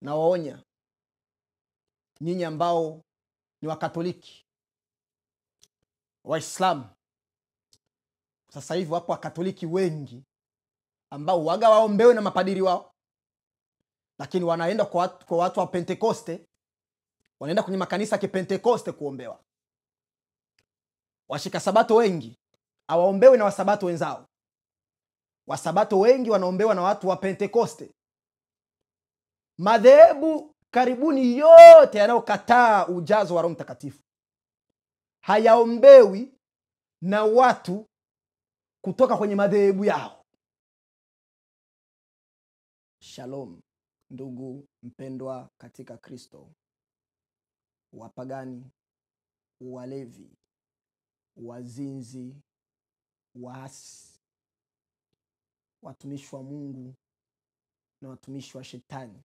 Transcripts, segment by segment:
na waonya nyinyi ambao ni Wakatoliki, Waislamu. Sasa hivi wapo Wakatoliki wengi ambao waga waombewe na mapadiri wao, lakini wanaenda kwa watu wa Pentekoste, wanaenda kwenye makanisa ya Kipentekoste kuombewa. Washika sabato wengi hawaombewi na wasabato wenzao. Wasabato wengi wanaombewa na watu wa Pentekoste. Madhehebu karibuni yote yanayokataa ujazo wa Roho Mtakatifu hayaombewi na watu kutoka kwenye madhehebu yao. Shalom, ndugu mpendwa katika Kristo. Wapagani, walevi, wazinzi, waasi, watumishi wa Mungu na watumishi wa Shetani,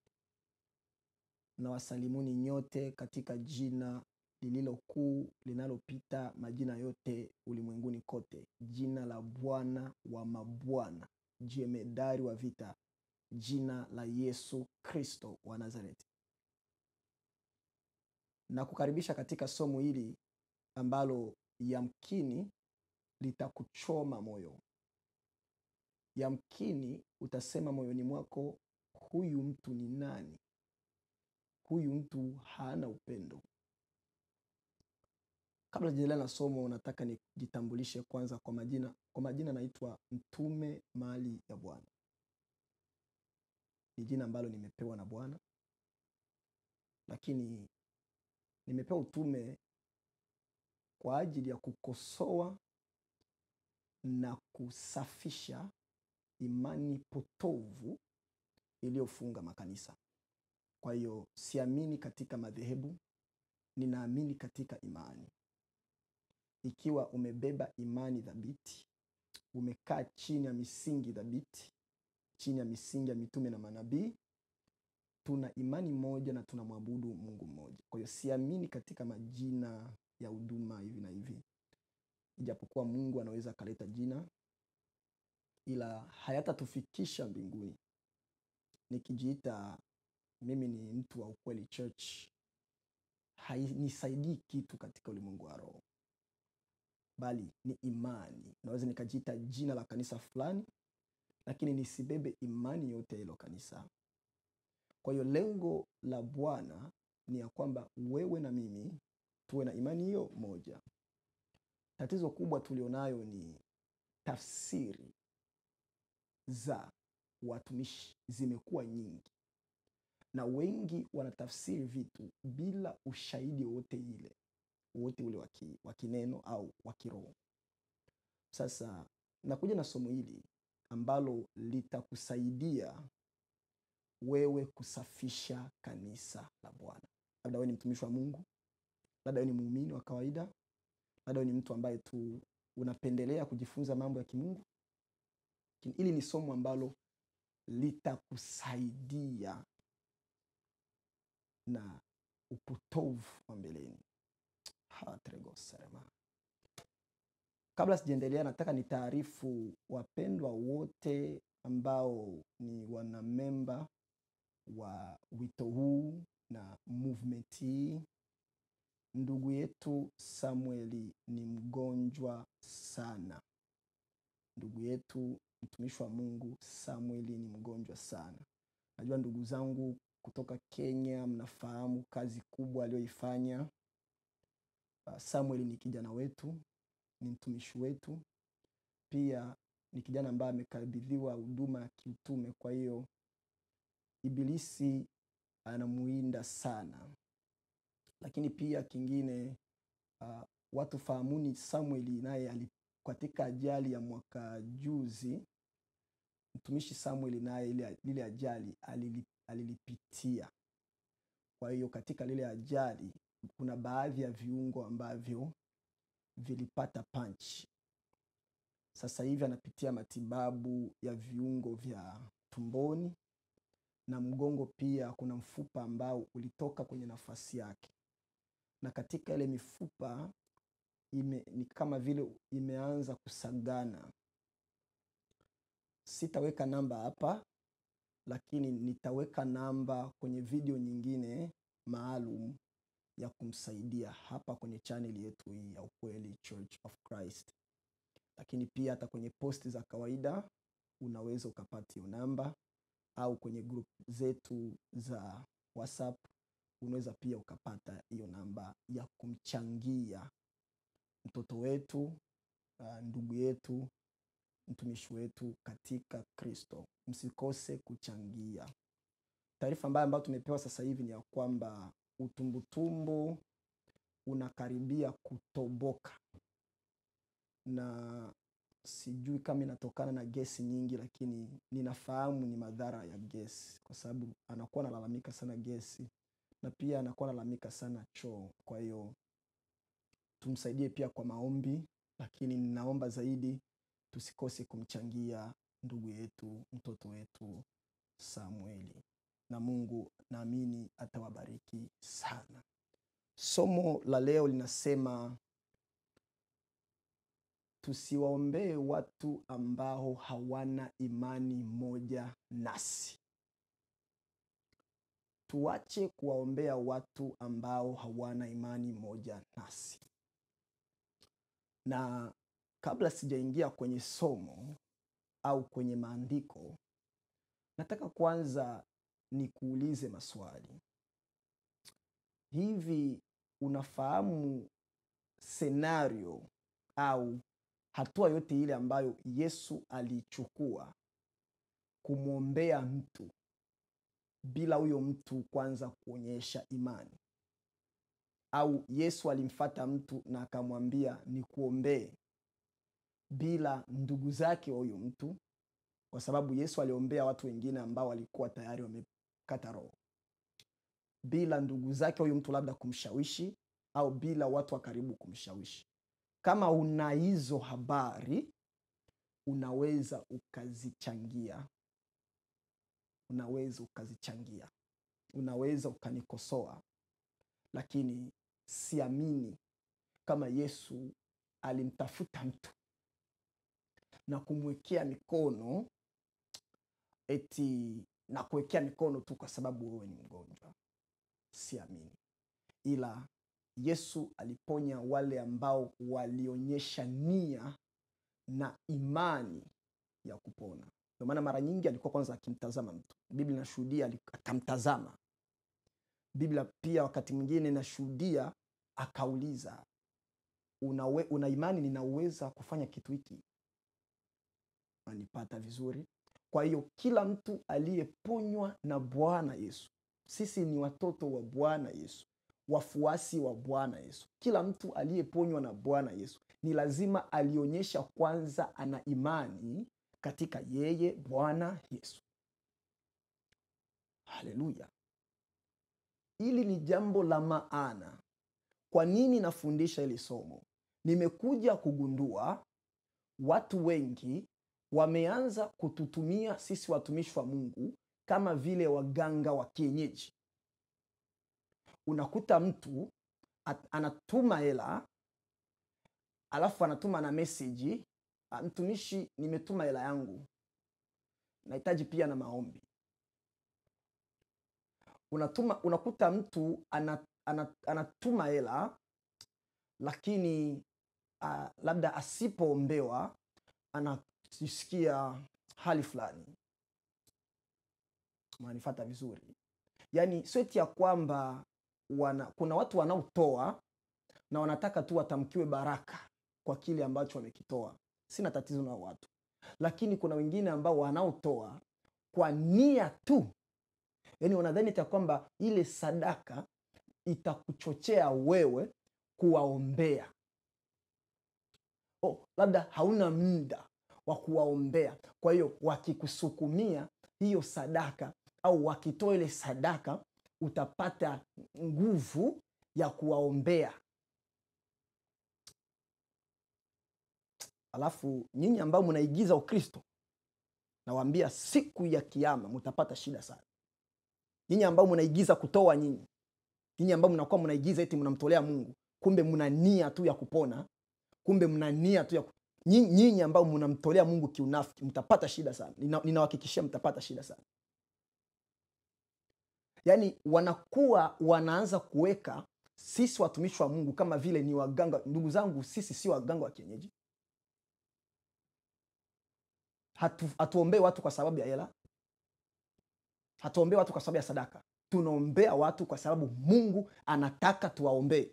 na wasalimuni nyote katika jina lililo kuu linalopita majina yote ulimwenguni kote, jina la Bwana wa mabwana, jemedari wa vita, jina la Yesu Kristo wa Nazareti. Na kukaribisha katika somo hili ambalo yamkini litakuchoma moyo. Yamkini utasema moyoni mwako, huyu mtu ni nani? Huyu mtu hana upendo. Kabla sijaendelea na somo, nataka nijitambulishe kwanza kwa majina. Kwa majina naitwa Mtume Mali ya Bwana. Ni jina ambalo nimepewa na Bwana, lakini nimepewa utume kwa ajili ya kukosoa na kusafisha imani potovu iliyofunga makanisa. Kwa hiyo siamini katika madhehebu, ninaamini katika imani. Ikiwa umebeba imani thabiti, umekaa chini ya misingi thabiti, chini ya misingi ya mitume na manabii, tuna imani moja na tunamwabudu Mungu mmoja. Kwa hiyo siamini katika majina ya huduma hivi na hivi. Ijapokuwa Mungu anaweza kaleta jina, ila hayatatufikisha mbinguni. Nikijiita mimi ni mtu wa Ukweli Church, hainisaidii kitu katika ulimwengu wa roho, bali ni imani. Naweza nikajiita jina la kanisa fulani, lakini nisibebe imani yote hilo kanisa. Kwa hiyo lengo la Bwana ni ya kwamba wewe na mimi tuwe na imani hiyo moja. Tatizo kubwa tulionayo ni tafsiri za watumishi zimekuwa nyingi, na wengi wanatafsiri vitu bila ushahidi wote ule wa kineno au wa kiroho. Sasa nakuja na somo hili ambalo litakusaidia wewe kusafisha kanisa la Bwana. Labda wewe ni mtumishi wa Mungu, labda wewe ni muumini wa kawaida, labda wewe ni mtu ambaye tu unapendelea kujifunza mambo ya kimungu. Hili ni somo ambalo litakusaidia na upotovu wa mbeleni. Kabla sijaendelea, nataka nitaarifu wapendwa wote ambao ni wanamemba wa wito huu na movement hii. Ndugu yetu Samueli ni mgonjwa sana. Ndugu yetu mtumishi wa Mungu Samueli ni mgonjwa sana. Najua ndugu zangu kutoka Kenya mnafahamu kazi kubwa aliyoifanya. Samueli ni kijana wetu, ni mtumishi wetu. Pia ni kijana ambaye amekabidhiwa huduma ya kiutume, kwa hiyo ibilisi anamuinda sana. Lakini pia kingine, watu fahamuni Samueli naye katika ajali ya mwaka juzi, mtumishi Samueli naye ile ajali alilipitia. Kwa hiyo katika lile ajali kuna baadhi ya viungo ambavyo vilipata punch. Sasa hivi anapitia matibabu ya viungo vya tumboni na mgongo. Pia kuna mfupa ambao ulitoka kwenye nafasi yake, na katika ile mifupa ni kama vile imeanza kusagana. Sitaweka namba hapa, lakini nitaweka namba kwenye video nyingine maalum ya kumsaidia hapa kwenye channel yetu hii ya Ukweli Church of Christ. Lakini pia hata kwenye posti za kawaida unaweza ukapata hiyo namba, au kwenye group zetu za WhatsApp unaweza pia ukapata hiyo namba ya kumchangia mtoto wetu, ndugu yetu, mtumishi wetu katika Kristo. Msikose kuchangia. Taarifa ambayo tumepewa sasa hivi ni ya kwamba utumbutumbo unakaribia kutoboka, na sijui kama inatokana na gesi nyingi, lakini ninafahamu ni madhara ya gesi, kwa sababu anakuwa analalamika sana gesi, na pia anakuwa analalamika sana choo. Kwa hiyo tumsaidie pia kwa maombi, lakini ninaomba zaidi tusikose kumchangia ndugu yetu, mtoto wetu Samueli, na Mungu naamini atawabariki sana. Somo la leo linasema tusiwaombee watu ambao hawana imani moja nasi. Tuache kuwaombea watu ambao hawana imani moja nasi. Na kabla sijaingia kwenye somo au kwenye maandiko, nataka kwanza nikuulize maswali. Hivi unafahamu scenario au hatua yote ile ambayo Yesu alichukua kumwombea mtu bila huyo mtu kwanza kuonyesha imani? Au Yesu alimfuata mtu na akamwambia nikuombee bila ndugu zake wa huyo mtu, kwa sababu Yesu aliombea watu wengine ambao walikuwa tayari wamekata roho, bila ndugu zake huyo mtu labda kumshawishi, au bila watu wa karibu kumshawishi. Kama una hizo habari, unaweza ukazichangia. Unaweza ukanikosoa, lakini siamini kama Yesu alimtafuta mtu na kumwekea mikono eti na kuwekea mikono tu kwa sababu wewe ni mgonjwa. Siamini. Ila Yesu aliponya wale ambao walionyesha nia na imani ya kupona. Kwa maana mara nyingi alikuwa kwanza akimtazama mtu. Biblia inashuhudia akamtazama. Biblia pia wakati mwingine inashuhudia akauliza, una imani ninaweza kufanya kitu hiki? Anipata vizuri? Kwa hiyo kila mtu aliyeponywa na Bwana Yesu, sisi ni watoto wa Bwana Yesu, wafuasi wa Bwana Yesu. Kila mtu aliyeponywa na Bwana Yesu ni lazima alionyesha kwanza ana imani katika yeye Bwana Yesu. Haleluya. Hili ni jambo la maana. Kwa nini nafundisha hili somo? Nimekuja kugundua watu wengi wameanza kututumia sisi watumishi wa Mungu kama vile waganga wa kienyeji. Unakuta mtu anatuma hela, alafu anatuma na message, mtumishi, nimetuma hela yangu, nahitaji pia na maombi. Unakuta mtu anatuma hela, lakini labda asipoombewa anajisikia hali fulani. Unanifuata vizuri? Yaani sweti ya kwamba kuna watu wanaotoa na wanataka tu watamkiwe baraka kwa kile ambacho wamekitoa. Sina tatizo na watu. Lakini kuna wengine ambao wanaotoa kwa nia tu. Yaani wanadhani ya kwamba ile sadaka itakuchochea wewe kuwaombea. Labda hauna muda wa kuwaombea. Kwa hiyo wakikusukumia hiyo sadaka au wakitoa ile sadaka, utapata nguvu ya kuwaombea. Alafu nyinyi ambao mnaigiza Ukristo, nawaambia siku ya kiyama mtapata shida sana. Nyinyi ambao mnaigiza kutoa, nyinyi ambao mnakuwa mnaigiza eti mnamtolea Mungu, kumbe mna nia tu ya kupona, kumbe mna nia tu ya nyinyi ambao mnamtolea Mungu kiunafiki, mtapata shida sana. Ninawahakikishia mtapata shida sana. Yaani wanakuwa wanaanza kuweka sisi watumishi wa Mungu kama vile ni waganga. Ndugu zangu, sisi si waganga wa kienyeji. Hatuombee watu kwa sababu ya hela. Hatuombee watu kwa sababu ya sadaka. Tunaombea watu kwa sababu Mungu anataka tuwaombee.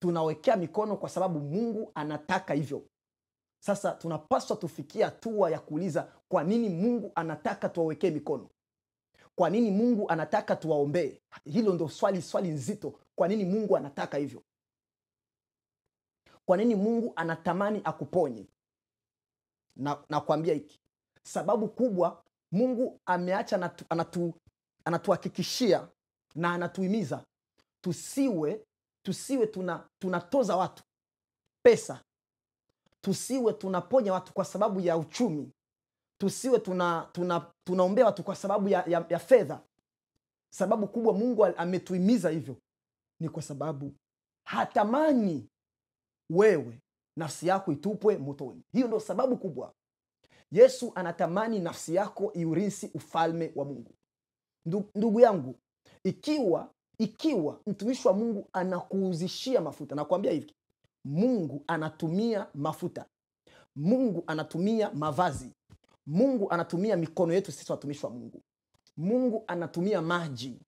Tunawekea mikono kwa sababu Mungu anataka hivyo. Sasa tunapaswa tufikia hatua ya kuuliza, kwa nini Mungu anataka tuwawekee mikono? Kwa nini Mungu anataka tuwaombee? Hilo ndio swali nzito. Kwa nini Mungu anataka hivyo? Kwa nini Mungu anatamani akuponye? Na kuambia hiki, sababu kubwa, Mungu ameacha anatuhakikishia na anatuhimiza tusiwe tunatoza watu pesa, tusiwe tunaponya watu kwa sababu ya uchumi, tusiwe tunaombea watu kwa sababu ya fedha. Sababu kubwa Mungu ametuhimiza hivyo ni kwa sababu hatamani wewe nafsi yako itupwe motoni. Hiyo ndio sababu kubwa. Yesu anatamani nafsi yako iurisi ufalme wa Mungu. Ndugu yangu, ikiwa mtumishi wa Mungu anakuuzishia mafuta, nakwambia hivi, Mungu anatumia mafuta, Mungu anatumia mavazi, Mungu anatumia mikono yetu sisi watumishi wa Mungu, Mungu anatumia maji.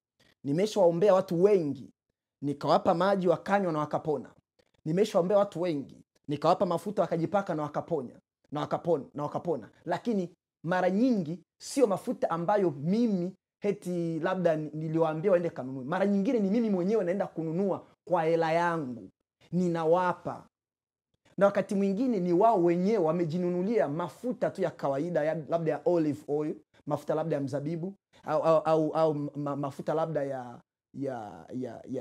Nimeshawaombea watu wengi, nikawapa maji wakanywa na wakapona. Nimeshaombea watu wengi, nikawapa mafuta wakajipaka na wakaponya na wakapona. Lakini mara nyingi sio mafuta ambayo mimi heti labda niliwaambia waende kanunue. Mara nyingine ni mimi mwenyewe naenda kununua kwa hela yangu, ninawapa. Na wakati mwingine ni wao wenyewe wamejinunulia mafuta tu ya kawaida, labda ya olive oil, mafuta labda ya mzabibu au mafuta labda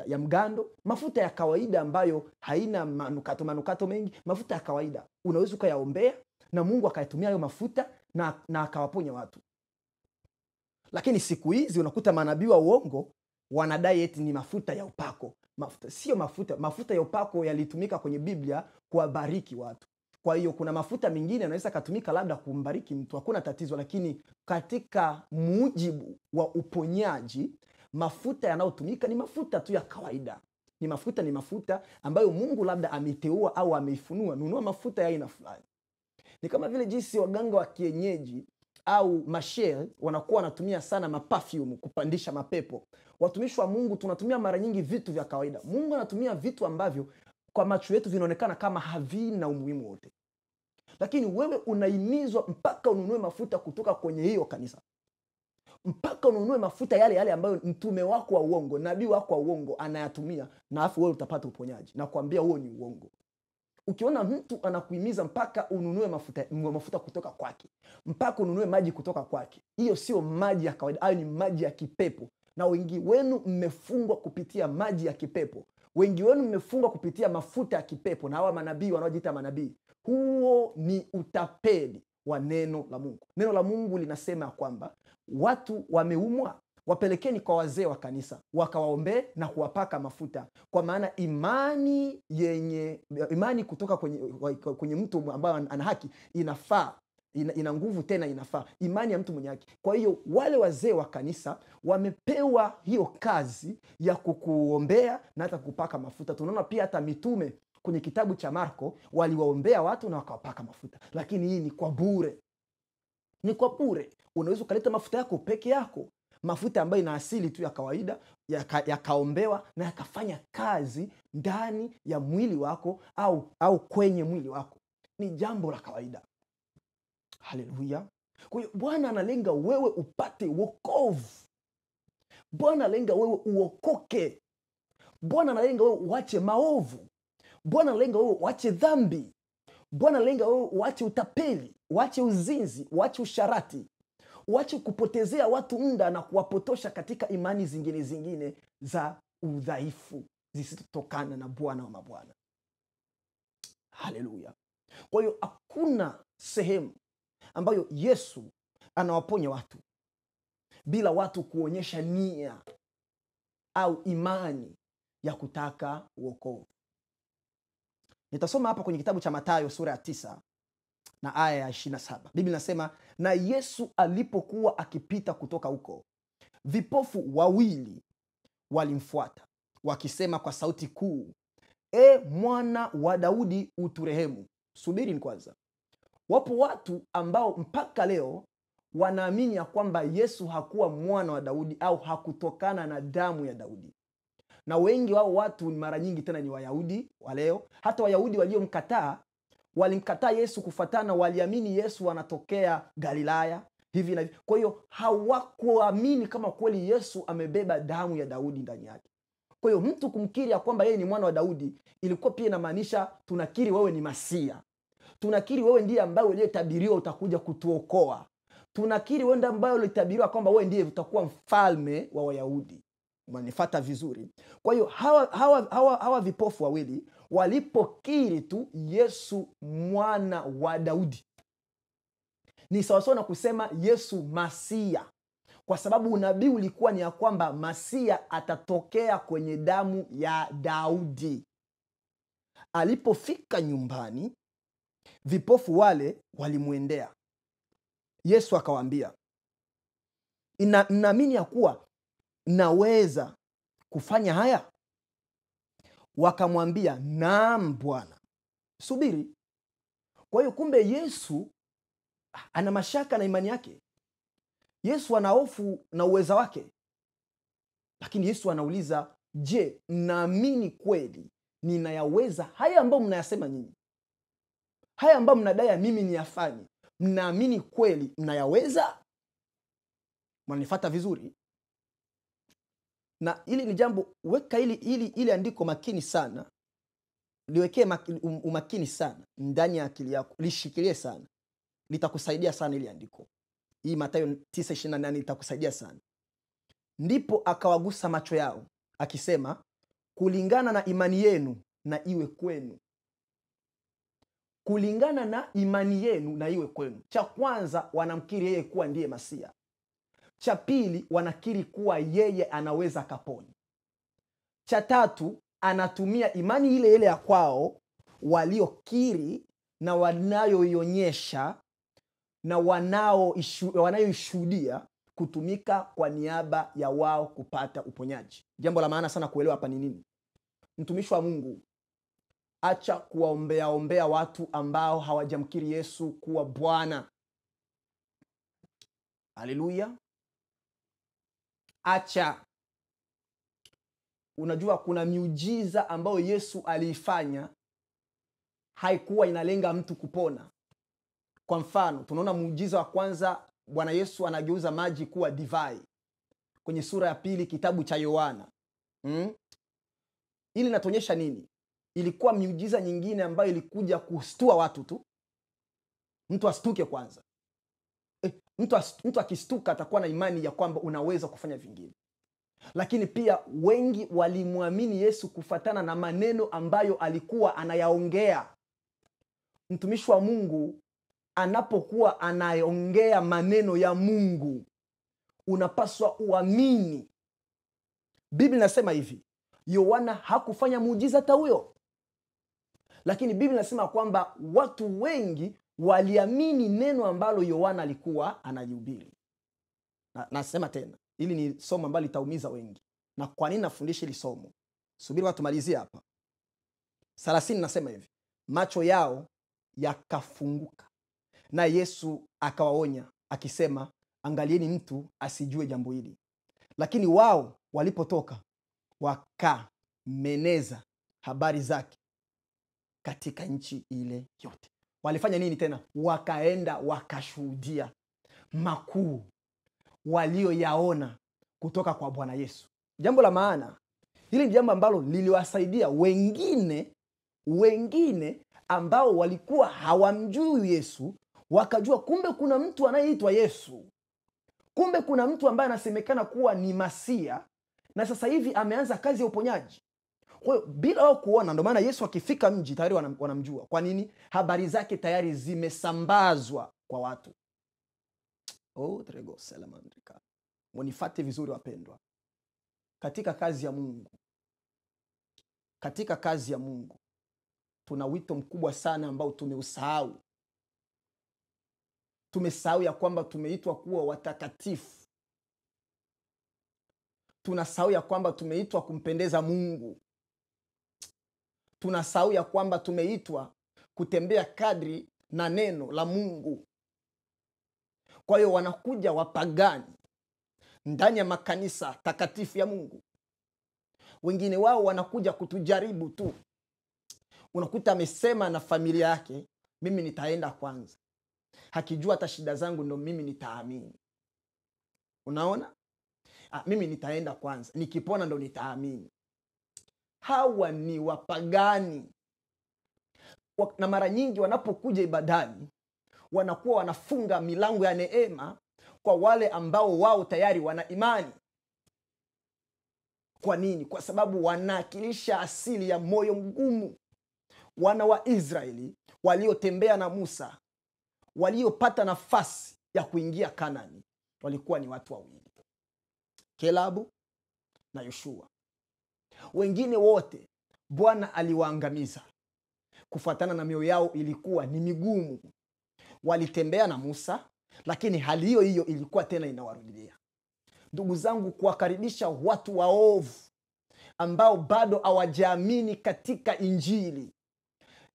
ya mgando, mafuta ya kawaida ambayo haina manukato mengi, mafuta ya kawaida. Unaweza ukayaombea na Mungu akayatumia hayo mafuta na akawaponya watu. Lakini siku hizi unakuta manabii wa uongo wanadai eti ni mafuta ya upako. Sio mafuta. Mafuta ya upako yalitumika kwenye Biblia kuwabariki watu. Kwa hiyo kuna mafuta mengine yanaweza katumika labda kumbariki mtu, hakuna tatizo, lakini katika mujibu wa uponyaji, mafuta yanayotumika ni mafuta tu ya kawaida. Ni mafuta ambayo Mungu labda ameteua au ameifunua. Nunua mafuta ya aina fulani. Ni kama vile jinsi waganga wa kienyeji au mashehe wanakuwa wanatumia sana maperfume kupandisha mapepo. Watumishi wa Mungu tunatumia mara nyingi vitu vya kawaida. Mungu anatumia vitu ambavyo kwa macho yetu vinaonekana kama havina umuhimu wote. Lakini wewe unahimizwa mpaka ununue mafuta kutoka kwenye hiyo kanisa. Mpaka ununue mafuta yale ambayo mtume wako wa uongo, nabii wako wa uongo anayatumia, na afu wewe utapata uponyaji. Na kuambia huo ni uongo. Ukiona mtu anakuhimiza mpaka ununue mafuta kutoka kwake, mpaka ununue maji kutoka kwake, hiyo sio maji ya kawaida, hayo ni maji ya kipepo. Na wengi wenu mmefungwa kupitia maji ya kipepo. Wengi wenu mmefungwa kupitia mafuta ya kipepo na hawa manabii wanaojiita manabii. Huo ni utapeli wa neno la Mungu. Neno la Mungu linasema kwamba watu wameumwa, wapelekeni kwa wazee wa kanisa, wakawaombee na kuwapaka mafuta. Kwa maana imani kutoka kwenye mtu ambaye ana haki inafaa, ina nguvu, tena inafaa. Imani ya mtu mwenye haki. Kwa hiyo wale wazee wa kanisa wamepewa hiyo kazi ya kukuombea na hata kupaka mafuta. Tunaona pia hata mitume kwenye kitabu cha Marko waliwaombea watu na wakawapaka mafuta. Lakini hii ni kwa bure. Ni kwa bure. Unaweza ukaleta mafuta yako peke yako, mafuta ambayo ina asili tu ya kawaida, yakaombewa na yakafanya kazi ndani ya mwili wako au kwenye mwili wako. Ni jambo la kawaida. Haleluya. Kwa hiyo Bwana analenga wewe upate wokovu. Bwana analenga wewe uokoke. Bwana analenga wewe uache maovu. Bwana analenga wewe uache dhambi. Bwana analenga wewe uache utapeli, uache uzinzi, uache usharati, uache kupotezea watu muda na kuwapotosha katika imani zingine za udhaifu zisizotokana na Bwana wa mabwana. Haleluya. Kwa hiyo hakuna sehemu ambayo Yesu anawaponya watu bila watu kuonyesha nia au imani ya kutaka wokovu. Nitasoma hapa kwenye kitabu cha Mathayo sura ya 9 na aya ya 27. Biblia inasema, na Yesu alipokuwa akipita kutoka huko, vipofu wawili walimfuata wakisema kwa sauti kuu, E mwana wa Daudi, uturehemu. Subiri ni kwanza. Wapo watu ambao mpaka leo wanaamini ya kwamba Yesu hakuwa mwana wa Daudi au hakutokana na damu ya Daudi. Na wengi wao watu mara nyingi tena ni Wayahudi wa leo. Hata Wayahudi waliomkataa walimkataa Yesu kufuatana, waliamini Yesu anatokea Galilaya hivi na hivi. Kwa hiyo hawakuamini kama kweli Yesu amebeba damu ya Daudi ndani yake. Kwa hiyo mtu kumkiri ya kwamba yeye ni mwana wa Daudi ilikuwa pia inamaanisha tunakiri wewe ni Masia. Tunakiri wewe ndiye ambaye uliyetabiriwa utakuja kutuokoa. Tunakiri wewe ndiye ambaye ulitabiriwa kwamba wewe ndiye utakuwa mfalme wa Wayahudi. Unanifuata vizuri? Kwa hiyo hawa vipofu wawili walipokiri tu Yesu mwana wa Daudi, ni sawasawa na kusema Yesu Masia, kwa sababu unabii ulikuwa ni ya kwamba Masia atatokea kwenye damu ya Daudi. Alipofika nyumbani, vipofu wale walimwendea Yesu, akawaambia, mnaamini ya kuwa naweza kufanya haya? Wakamwambia, naam Bwana. Subiri. Kwa hiyo kumbe Yesu ana mashaka na imani yake. Yesu ana hofu na uweza wake. Lakini Yesu anauliza, je, mnaamini kweli ninayaweza haya ambayo mnayasema nyinyi? Haya ambayo mnadai mimi niyafanye, mnaamini kweli mnayaweza? Mnanifuata vizuri? Na hili ni jambo, weka ili andiko makini sana. Liwekee umakini sana ndani ya akili yako. Lishikilie sana. Litakusaidia sana ili andiko. Hii Mathayo 9:28 itakusaidia sana. Ndipo akawagusa macho yao akisema, kulingana na imani yenu na iwe kwenu. Kulingana na imani yenu na iwe kwenu. Cha kwanza, wanamkiri yeye kuwa ndiye Masia. Cha pili, wanakiri kuwa yeye anaweza kaponya. Cha tatu, anatumia imani ile ile ya kwao waliokiri na wanayoionyesha na wanayoishuhudia kutumika kwa niaba ya wao kupata uponyaji. Jambo la maana sana kuelewa hapa ni nini? Mtumishi wa Mungu, acha kuwaombea watu ambao hawajamkiri Yesu kuwa Bwana. Haleluya. Acha. Unajua kuna miujiza ambayo Yesu aliifanya haikuwa inalenga mtu kupona. Kwa mfano, tunaona muujiza wa kwanza, Bwana Yesu anageuza maji kuwa divai kwenye sura ya 2 kitabu cha Yohana. Ili inatuonyesha nini? Ilikuwa miujiza nyingine ambayo ilikuja kustua watu tu. Mtu astuke kwanza. Mtu akistuka atakuwa na imani ya kwamba unaweza kufanya vingine. Lakini pia wengi walimwamini Yesu kufatana na maneno ambayo alikuwa anayaongea. Mtumishi wa Mungu anapokuwa anaongea maneno ya Mungu, unapaswa uamini. Biblia inasema hivi, Yohana hakufanya muujiza hata huyo. Lakini Biblia inasema kwamba watu wengi waliamini neno ambalo Yohana alikuwa analihubiri. Nasema tena, hili ni somo ambalo litaumiza wengi. Na kwa nini nafundisha hili somo? Subiri watu malizie hapa. 30 nasema hivi, macho yao yakafunguka. Na Yesu akawaonya akisema, angalieni mtu asijue jambo hili. Lakini wao walipotoka wakameneza habari zake katika nchi ile yote. Walifanya nini tena? Wakaenda wakashuhudia makuu walioyaona kutoka kwa Bwana Yesu. Jambo la maana, hili ni jambo ambalo liliwasaidia wengine ambao walikuwa hawamjui Yesu, wakajua kumbe kuna mtu anayeitwa Yesu. Kumbe kuna mtu ambaye anasemekana kuwa ni Masia na sasa hivi ameanza kazi ya uponyaji. Kwa hiyo bila wao kuona, ndio maana Yesu akifika mji tayari wanamjua. Kwa nini? Habari zake tayari zimesambazwa kwa watu. Trego salamandrika. Mnifuate vizuri wapendwa. Katika kazi ya Mungu tuna wito mkubwa sana ambao tumeusahau. Tumesahau ya kwamba tumeitwa kuwa watakatifu. tunasahau ya kwamba tumeitwa kumpendeza Mungu. Tunasahau ya kwamba tumeitwa kutembea kadri na neno la Mungu. Kwa hiyo wanakuja wapagani ndani ya makanisa takatifu ya Mungu. Wengine wao wanakuja kutujaribu tu. Unakuta amesema na familia yake, mimi nitaenda kwanza. Hakijua hata shida zangu ndo mimi nitaamini. Unaona? Mimi nitaenda kwanza. Nikipona ndo nitaamini. Hawa ni wapagani. Na mara nyingi wanapokuja ibadani, wanakuwa wanafunga milango ya neema kwa wale ambao wao tayari wana imani. Kwa nini? Kwa sababu wanawakilisha asili ya moyo mgumu. Wana wa Israeli waliotembea na Musa, waliopata nafasi ya kuingia Kanaani, walikuwa ni watu wawili, Kalebu na Yoshua. Wengine wote Bwana aliwaangamiza kufuatana na mioyo yao ilikuwa ni migumu. Walitembea na Musa, lakini hali hiyo hiyo ilikuwa tena inawarudia. Ndugu zangu, kuwakaribisha watu waovu ambao bado hawajaamini katika Injili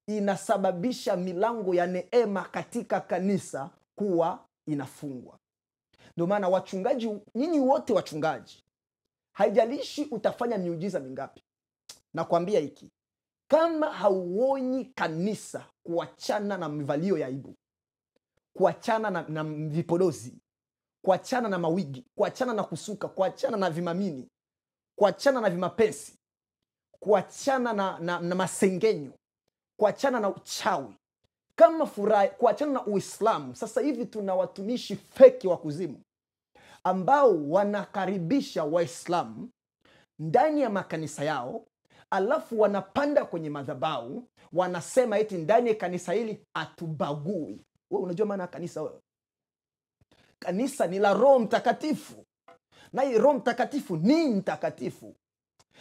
inasababisha milango ya neema katika kanisa kuwa inafungwa. Ndio maana wachungaji, nyinyi wote wachungaji, haijalishi utafanya miujiza mingapi, nakwambia hiki, kama hauonyi kanisa kuachana na mivalio ya aibu, kuachana na vipodozi, kuachana na mawigi, kuachana na kusuka, kuachana na vimamini, kuachana na vimapenzi, kuachana na masengenyo, kuachana na uchawi, kama furaha, kuachana na Uislamu. Sasa hivi tuna watumishi feki wa kuzimu ambao wanakaribisha Waislamu ndani ya makanisa yao, alafu wanapanda kwenye madhabahu, wanasema eti ndani ya kanisa hili atubagui. Wewe unajua maana kanisa wewe? Kanisa ni la Roho Mtakatifu. Na hii Roho Mtakatifu ni mtakatifu.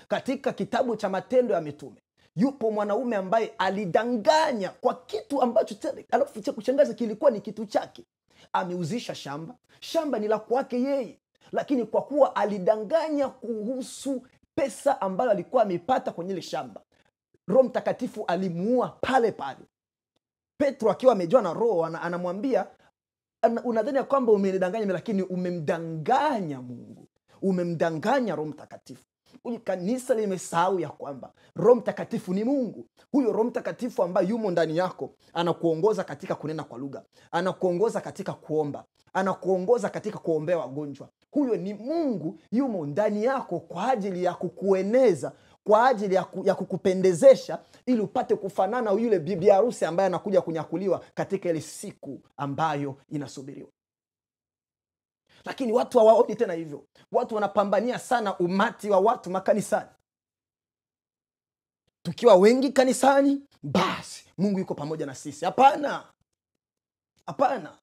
Katika kitabu cha Matendo ya Mitume, yupo mwanaume ambaye alidanganya kwa kitu ambacho alafu cha kushangaza kilikuwa ni kitu chake. Ameuzisha shamba. Shamba ni la kwake yeye. Lakini kwa kuwa alidanganya kuhusu pesa ambayo alikuwa ameipata kwenye ile shamba, Roho Mtakatifu alimuua pale pale. Petro akiwa amejua na Roho anamwambia, unadhani ya kwamba umenidanganya, lakini umemdanganya Mungu. Umemdanganya Roho Mtakatifu. Kanisa limesahau ya kwamba Roho Mtakatifu ni Mungu. Huyo Roho Mtakatifu ambaye yumo ndani yako anakuongoza katika kunena kwa lugha, anakuongoza katika kuomba, anakuongoza katika kuombea wagonjwa. Huyo ni Mungu, yumo ndani yako kwa ajili ya kukueneza, kwa ajili ya kukupendezesha, ili upate kufanana yule bibi harusi ambaye anakuja kunyakuliwa katika ile siku ambayo inasubiriwa. Lakini watu hawaoni tena hivyo. Watu wanapambania sana umati wa watu makanisani. Tukiwa wengi kanisani, basi Mungu yuko pamoja na sisi. Hapana. Hapana.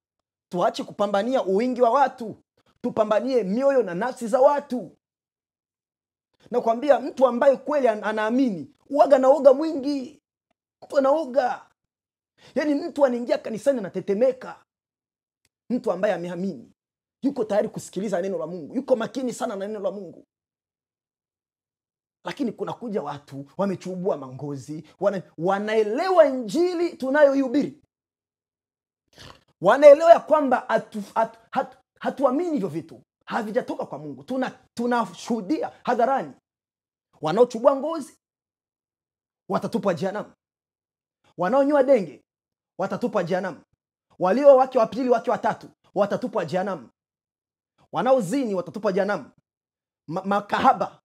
Tuache kupambania uwingi wa watu. Tupambanie mioyo na nafsi za watu. Na kuambia mtu ambaye kweli anaamini, uaga na oga mwingi. Mtu anaoga. Yaani mtu anaingia kanisani anatetemeka. Mtu ambaye ameamini yuko tayari kusikiliza neno la Mungu, yuko makini sana na neno la Mungu. Lakini kuna kuja watu wamechubua mangozi, wanaelewa Injili tunayoihubiri. Wanaelewa ya kwamba hatuamini hivyo vitu, havijatoka kwa Mungu. Tunashuhudia hadharani. Wanaochubua ngozi watatupwa jehanamu. Wanaonyoa denge watatupwa jehanamu. Walio wake wa pili, wake wa tatu watatupwa jehanamu. Wanaozini watatupwa jehanamu. Makahaba,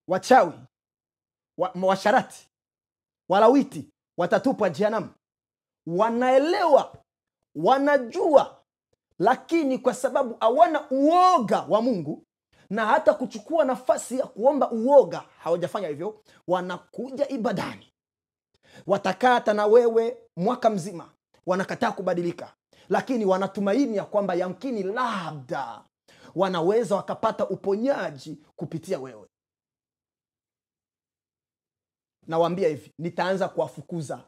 wachawi, washarati, walawiti watatupwa jehanamu. Wanaelewa, wanajua, lakini kwa sababu hawana uoga wa Mungu na hata kuchukua nafasi ya kuomba uoga, hawajafanya hivyo. Wanakuja ibadani, watakaa hata na wewe mwaka mzima, wanakataa kubadilika, lakini wanatumaini ya kwamba yamkini labda wanaweza wakapata uponyaji kupitia wewe. Nawaambia hivi, nitaanza kuwafukuza.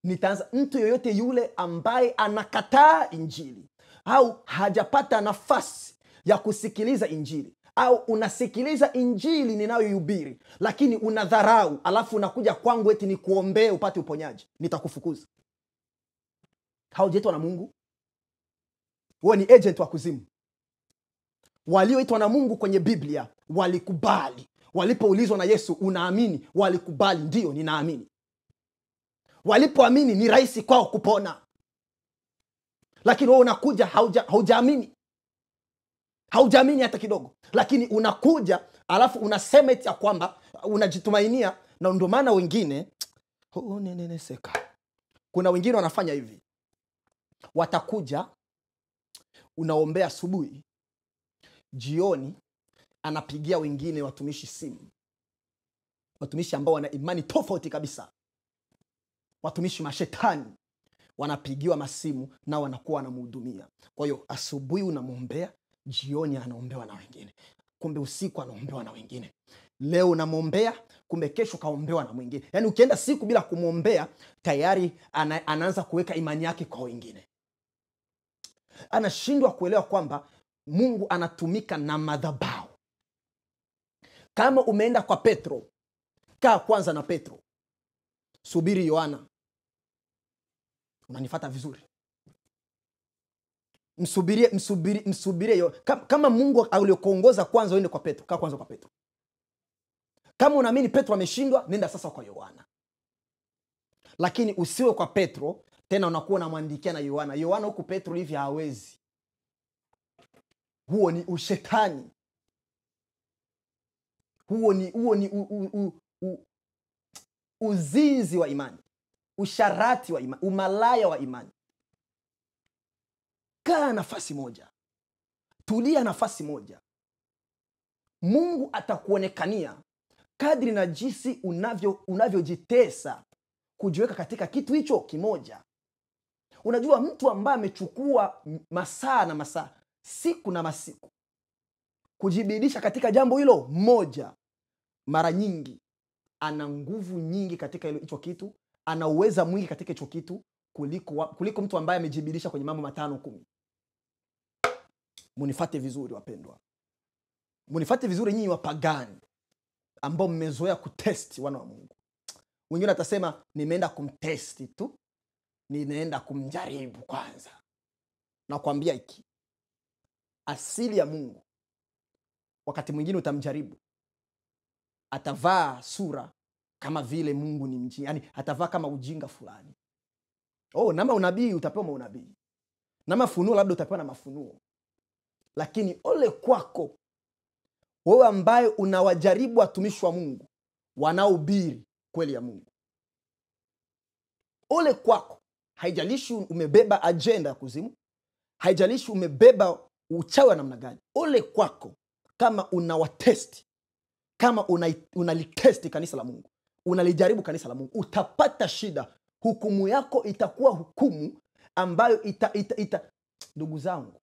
Nitaanza, mtu yoyote yule ambaye anakataa Injili au hajapata nafasi ya kusikiliza injili, au unasikiliza injili ninayoihubiri lakini unadharau, alafu unakuja kwangu eti nikuombee upate uponyaji, nitakufukuza. Haujaitwa na Mungu. Wewe ni agent wa kuzimu. Walioitwa na Mungu kwenye Biblia walikubali. Walipoulizwa na Yesu, unaamini? Walikubali, ndio ninaamini. Walipoamini ni rahisi kwao kupona. Lakini wewe unakuja haujaamini. Haujaamini hata kidogo. Lakini unakuja alafu unasema eti ya kwamba unajitumainia, na ndio maana wengine kuna wengine wanafanya hivi. Watakuja, unaombea asubuhi, jioni anapigia wengine watumishi simu. Watumishi ambao wana imani tofauti kabisa. Watumishi mashetani wanapigiwa masimu na wanakuwa wanamhudumia. Kwa hiyo asubuhi unamuombea, jioni anaombewa na wengine. Kumbe usiku anaombewa na wengine. Leo unamuombea, kumbe kesho kaombewa na mwingine. Yaani ukienda siku bila kumuombea, tayari anaanza kuweka imani yake kwa wengine. Anashindwa kuelewa kwamba Mungu anatumika na madhabahu. Kama umeenda kwa Petro, kaa kwanza na Petro. Subiri Yohana. Unanifuata vizuri? Msubirie kama Mungu aliokuongoza kwanza uende kwa Petro, kaa kwanza kwa Petro. Kama unaamini Petro ameshindwa, nenda sasa kwa Yohana. Lakini usiwe kwa Petro tena unakuwa unamwandikia na Yohana. Yohana huku Petro hivi hawezi. Huo ni ushetani. Huo ni uzinzi wa imani. Usharati wa imani, umalaya wa imani. Kaa nafasi moja. Tulia nafasi moja. Mungu atakuonekania kadri na jinsi unavyojitesa kujiweka katika kitu hicho kimoja. Unajua, mtu ambaye amechukua masaa na masaa, siku na masiku kujibidisha katika jambo hilo moja, mara nyingi ana nguvu nyingi katika hicho kitu, ana uweza mwingi katika hicho kitu kuliko mtu ambaye amejibidisha kwenye mambo 5-10. Munifate vizuri wapendwa. Munifate vizuri nyinyi wapagani ambao mmezoea kutesti wana wa Mungu. Wengine atasema nimeenda kumtesti tu, ninaenda kumjaribu kwanza. Nakwambia hiki, asili ya Mungu wakati mwingine utamjaribu, atavaa sura kama vile Mungu ni mjinga, yani atavaa kama ujinga fulani. Nama unabii utapewa maunabii, nama funuo labda utapewa na mafunuo. Lakini ole kwako wewe ambaye unawajaribu watumishi wa Mungu wanaohubiri kweli ya Mungu. Ole kwako. Haijalishi umebeba agenda ya kuzimu, haijalishi umebeba uchawi wa namna gani. Ole kwako kama unawatesti, kama unalitesti kanisa la Mungu, unalijaribu kanisa la Mungu. Utapata shida. Hukumu yako itakuwa hukumu ambayo ndugu zangu,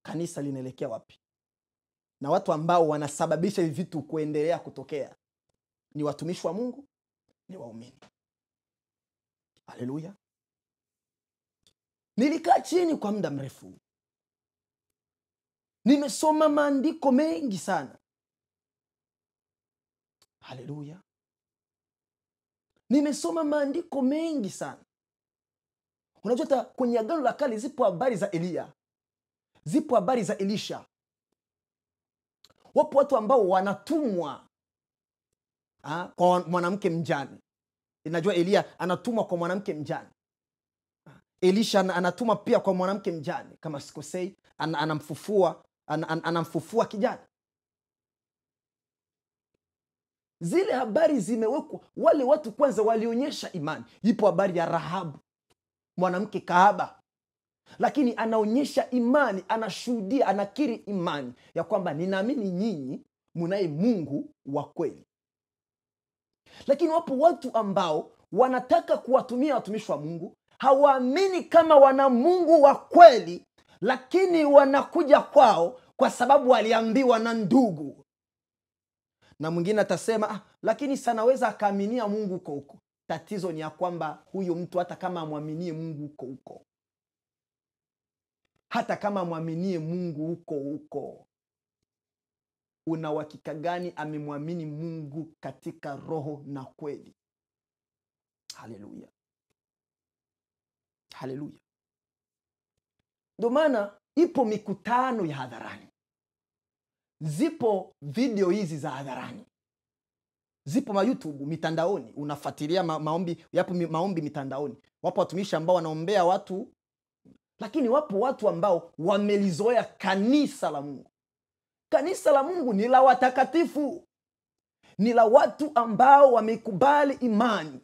kanisa linaelekea wapi? Na watu ambao wanasababisha hivi vitu kuendelea kutokea ni watumishi wa Mungu, ni waumini. Haleluya. Nilikaa chini kwa muda mrefu, nimesoma maandiko mengi sana. Haleluya. Nimesoma maandiko mengi sana. Unajua hata kwenye Agano la Kale zipo habari za Elia, zipo habari za Elisha. Wapo watu ambao wanatumwa kwa mwanamke mjane. Unajua Elia anatumwa kwa mwanamke mjane. Elisha anatumwa pia kwa mwanamke mjane, kama sikosei, anamfufua kijana. Zile habari zimewekwa, wale watu kwanza walionyesha imani. Ipo habari ya Rahabu, mwanamke kahaba, lakini anaonyesha imani, anashuhudia, anakiri imani ya kwamba ninaamini nyinyi munaye Mungu wa kweli. Lakini wapo watu ambao wanataka kuwatumia watumishi wa Mungu, hawaamini kama wana Mungu wa kweli, lakini wanakuja kwao kwa sababu waliambiwa na ndugu. Na mwingine atasema lakini sanaweza akaaminia Mungu huko huko. Tatizo ni ya kwamba huyo mtu hata kama amwaminie Mungu huko huko, hata kama mwaminie Mungu huko, una uhakika gani amemwamini Mungu katika roho na kweli? Haleluya, haleluya. Ndio maana ipo mikutano ya hadharani, zipo video hizi za hadharani, zipo ma YouTube mitandaoni, unafuatilia maombi, yapo maombi mitandaoni. Wapo watumishi ambao wanaombea watu, lakini wapo watu ambao wamelizoea kanisa la Mungu. Kanisa la Mungu ni la watakatifu, ni la watu ambao wamekubali imani.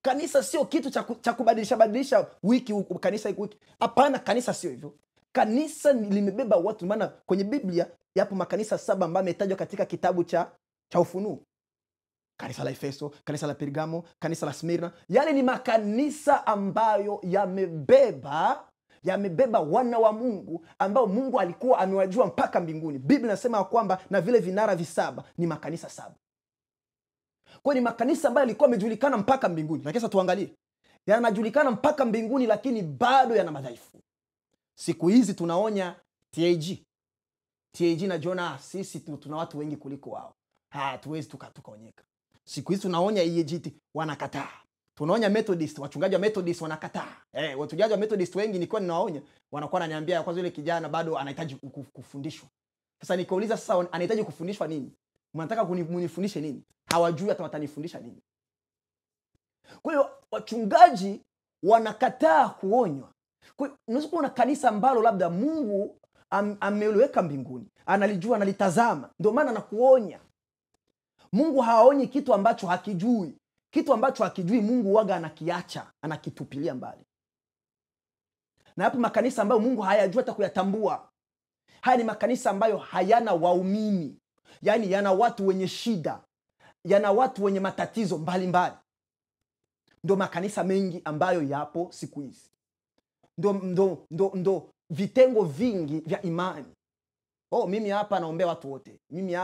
Kanisa sio kitu cha kubadilisha wiki kanisa wiki. Hapana, kanisa sio hivyo. Kanisa limebeba watu, maana kwenye Biblia yapo makanisa 7 ambayo yametajwa katika kitabu cha Ufunuo. Kanisa la Efeso, kanisa la Pergamo, kanisa la Smyrna. Yale ni makanisa ambayo yamebeba wana wa Mungu ambao Mungu alikuwa amewajua mpaka mbinguni. Biblia inasema kwamba na vile vinara v7 ni makanisa 7. Kwa ni makanisa ambayo yalikuwa yamejulikana mpaka mbinguni. Lakini sasa tuangalie, yanajulikana mpaka mbinguni lakini bado yana madhaifu. Siku hizi tunaonya TAG na Jona, sisi tuna watu wengi kuliko wao. Hatuwezi tukaonyeka. Siku hizi tunaonya EAGT, wanakataa. Tunaonya Methodist, wachungaji wa Methodist wanakataa. Wachungaji wa Methodist wengi nilikuwa ninawaonya, wanakuwa wananiambia kwanza yule kijana bado anahitaji kufundishwa. Sasa nikauliza, sasa anahitaji kufundishwa nini? Mnataka kunifundishe nini? Hawajui hata watanifundisha nini. Kwa hiyo wachungaji wanakataa kuonywa. Kwa hiyo unaweza kuona kanisa ambalo labda Mungu ameliweka mbinguni, analijua, analitazama, ndio maana anakuonya. Mungu haonyi kitu ambacho hakijui. Kitu ambacho hakijui Mungu waga anakiacha, anakitupilia mbali. Na hapo makanisa ambayo Mungu hayajua hata kuyatambua, haya ni makanisa ambayo hayana waumini. Yaani yana watu wenye shida, yana watu wenye matatizo mbalimbali. Ndio makanisa mengi ambayo yapo siku hizi. Ndo vitengo vingi vya imani. Mimi hapa naombea watu wote. Mimi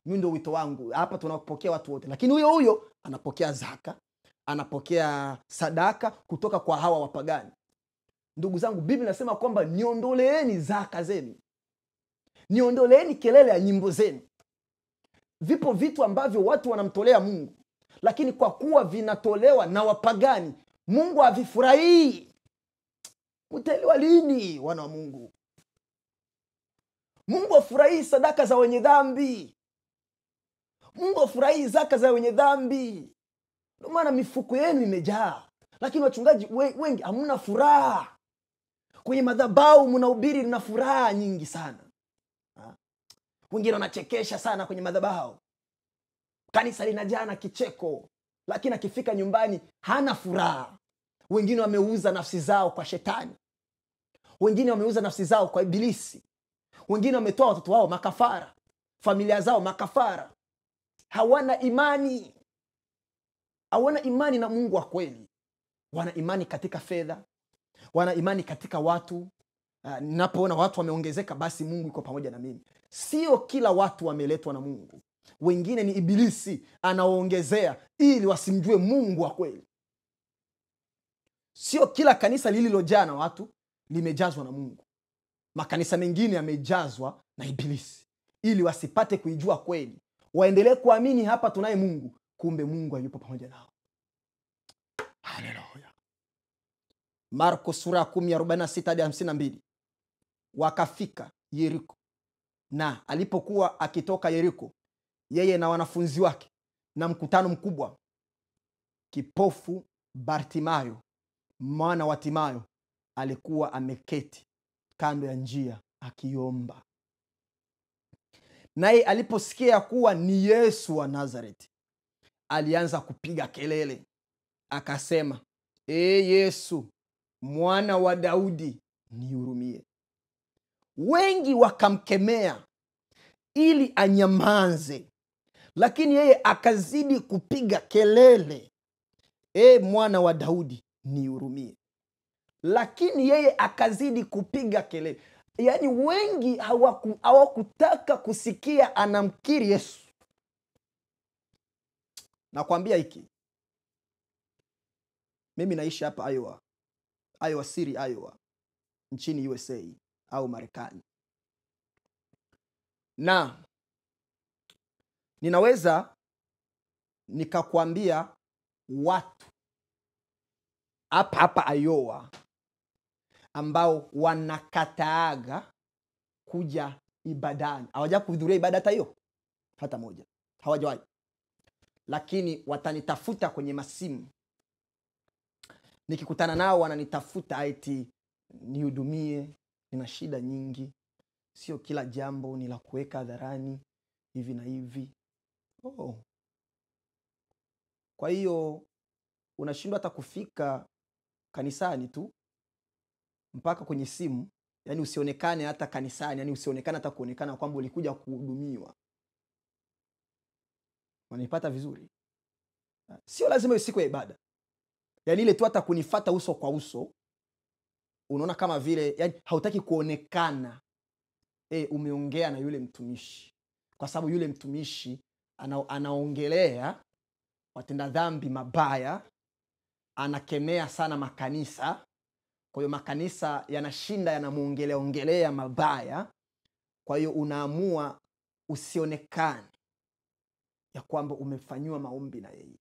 ndio wito wangu. Hapa tunapokea watu wote. Lakini huyo anapokea zaka, anapokea sadaka kutoka kwa hawa wapagani. Ndugu zangu, Biblia inasema kwamba niondoleeni zaka zenu. Niondoleeni kelele ya nyimbo zenu. Vipo vitu ambavyo watu wanamtolea Mungu, lakini kwa kuwa vinatolewa na wapagani, Mungu havifurahii. Mtaelewa lini wana wa Mungu? Mungu afurahii sadaka za wenye dhambi. Mungu afurahii zaka za wenye dhambi. Ndio maana mifuko yenu imejaa, lakini wachungaji wengi hamna furaha. Kwenye madhabahu mnahubiri na furaha nyingi sana. Wengine wanachekesha sana kwenye madhabahu. Kanisa linajaa na kicheko, lakini akifika nyumbani hana furaha. Wengine wameuza nafsi zao kwa shetani. Wengine wameuza nafsi zao kwa ibilisi. Wengine wametoa watoto wao makafara, familia zao makafara. Hawana imani. Hawana imani na Mungu wa kweli. Wana imani katika fedha, wana imani katika watu. Ninapoona watu wameongezeka, basi Mungu yuko pamoja na mimi. Sio kila watu wameletwa na Mungu. Wengine ni ibilisi anaoongezea ili wasimjue Mungu wa kweli. Sio kila kanisa lililojaa na watu limejazwa na Mungu. Makanisa mengine yamejazwa na ibilisi ili wasipate kuijua kweli. Waendelee kuamini hapa tunaye Mungu, kumbe Mungu hayupo pamoja nao. Haleluya. Marko sura 10:46 hadi 52. Wakafika Yeriko, na alipokuwa akitoka Yeriko, yeye na wanafunzi wake na mkutano mkubwa, kipofu Bartimayo mwana wa Timayo alikuwa ameketi kando ya njia akiomba. Naye aliposikia kuwa ni Yesu wa Nazareti, alianza kupiga kelele akasema, Yesu mwana wa Daudi, nihurumie. Wengi wakamkemea ili anyamaze, lakini yeye akazidi kupiga kelele, mwana wa Daudi, nihurumie. Lakini yeye akazidi kupiga kelele. Yaani wengi hawakutaka kusikia anamkiri Yesu. Nakwambia hiki, mimi naishi hapa Iowa City, Iowa. nchini USA au Marekani. Na ninaweza nikakwambia watu hapa Iowa ambao wanakataaga kuja ibadani. Hawaja kuhudhuria ibada hata hiyo, hata moja. Hawajawahi. Lakini watanitafuta kwenye masimu. Nikikutana nao wananitafuta eti nihudumie, nina shida nyingi. Sio kila jambo ni la kuweka hadharani hivi na hivi. Kwa hiyo unashindwa hata kufika kanisani tu mpaka kwenye simu, yani usionekane hata kanisani, yani usionekane hata kuonekana kwamba ulikuja kuhudumiwa. Wanipata vizuri? Sio lazima siku ya ibada. Yani ile tu hata kunifuata uso kwa uso, unaona kama vile yani hautaki kuonekana umeongea na yule mtumishi, kwa sababu yule mtumishi anaongelea watenda dhambi mabaya, anakemea sana makanisa. Kwa hiyo makanisa yanashinda yanamuongelea mabaya. Kwa hiyo unaamua usionekane ya kwamba umefanywa maombi na yeye.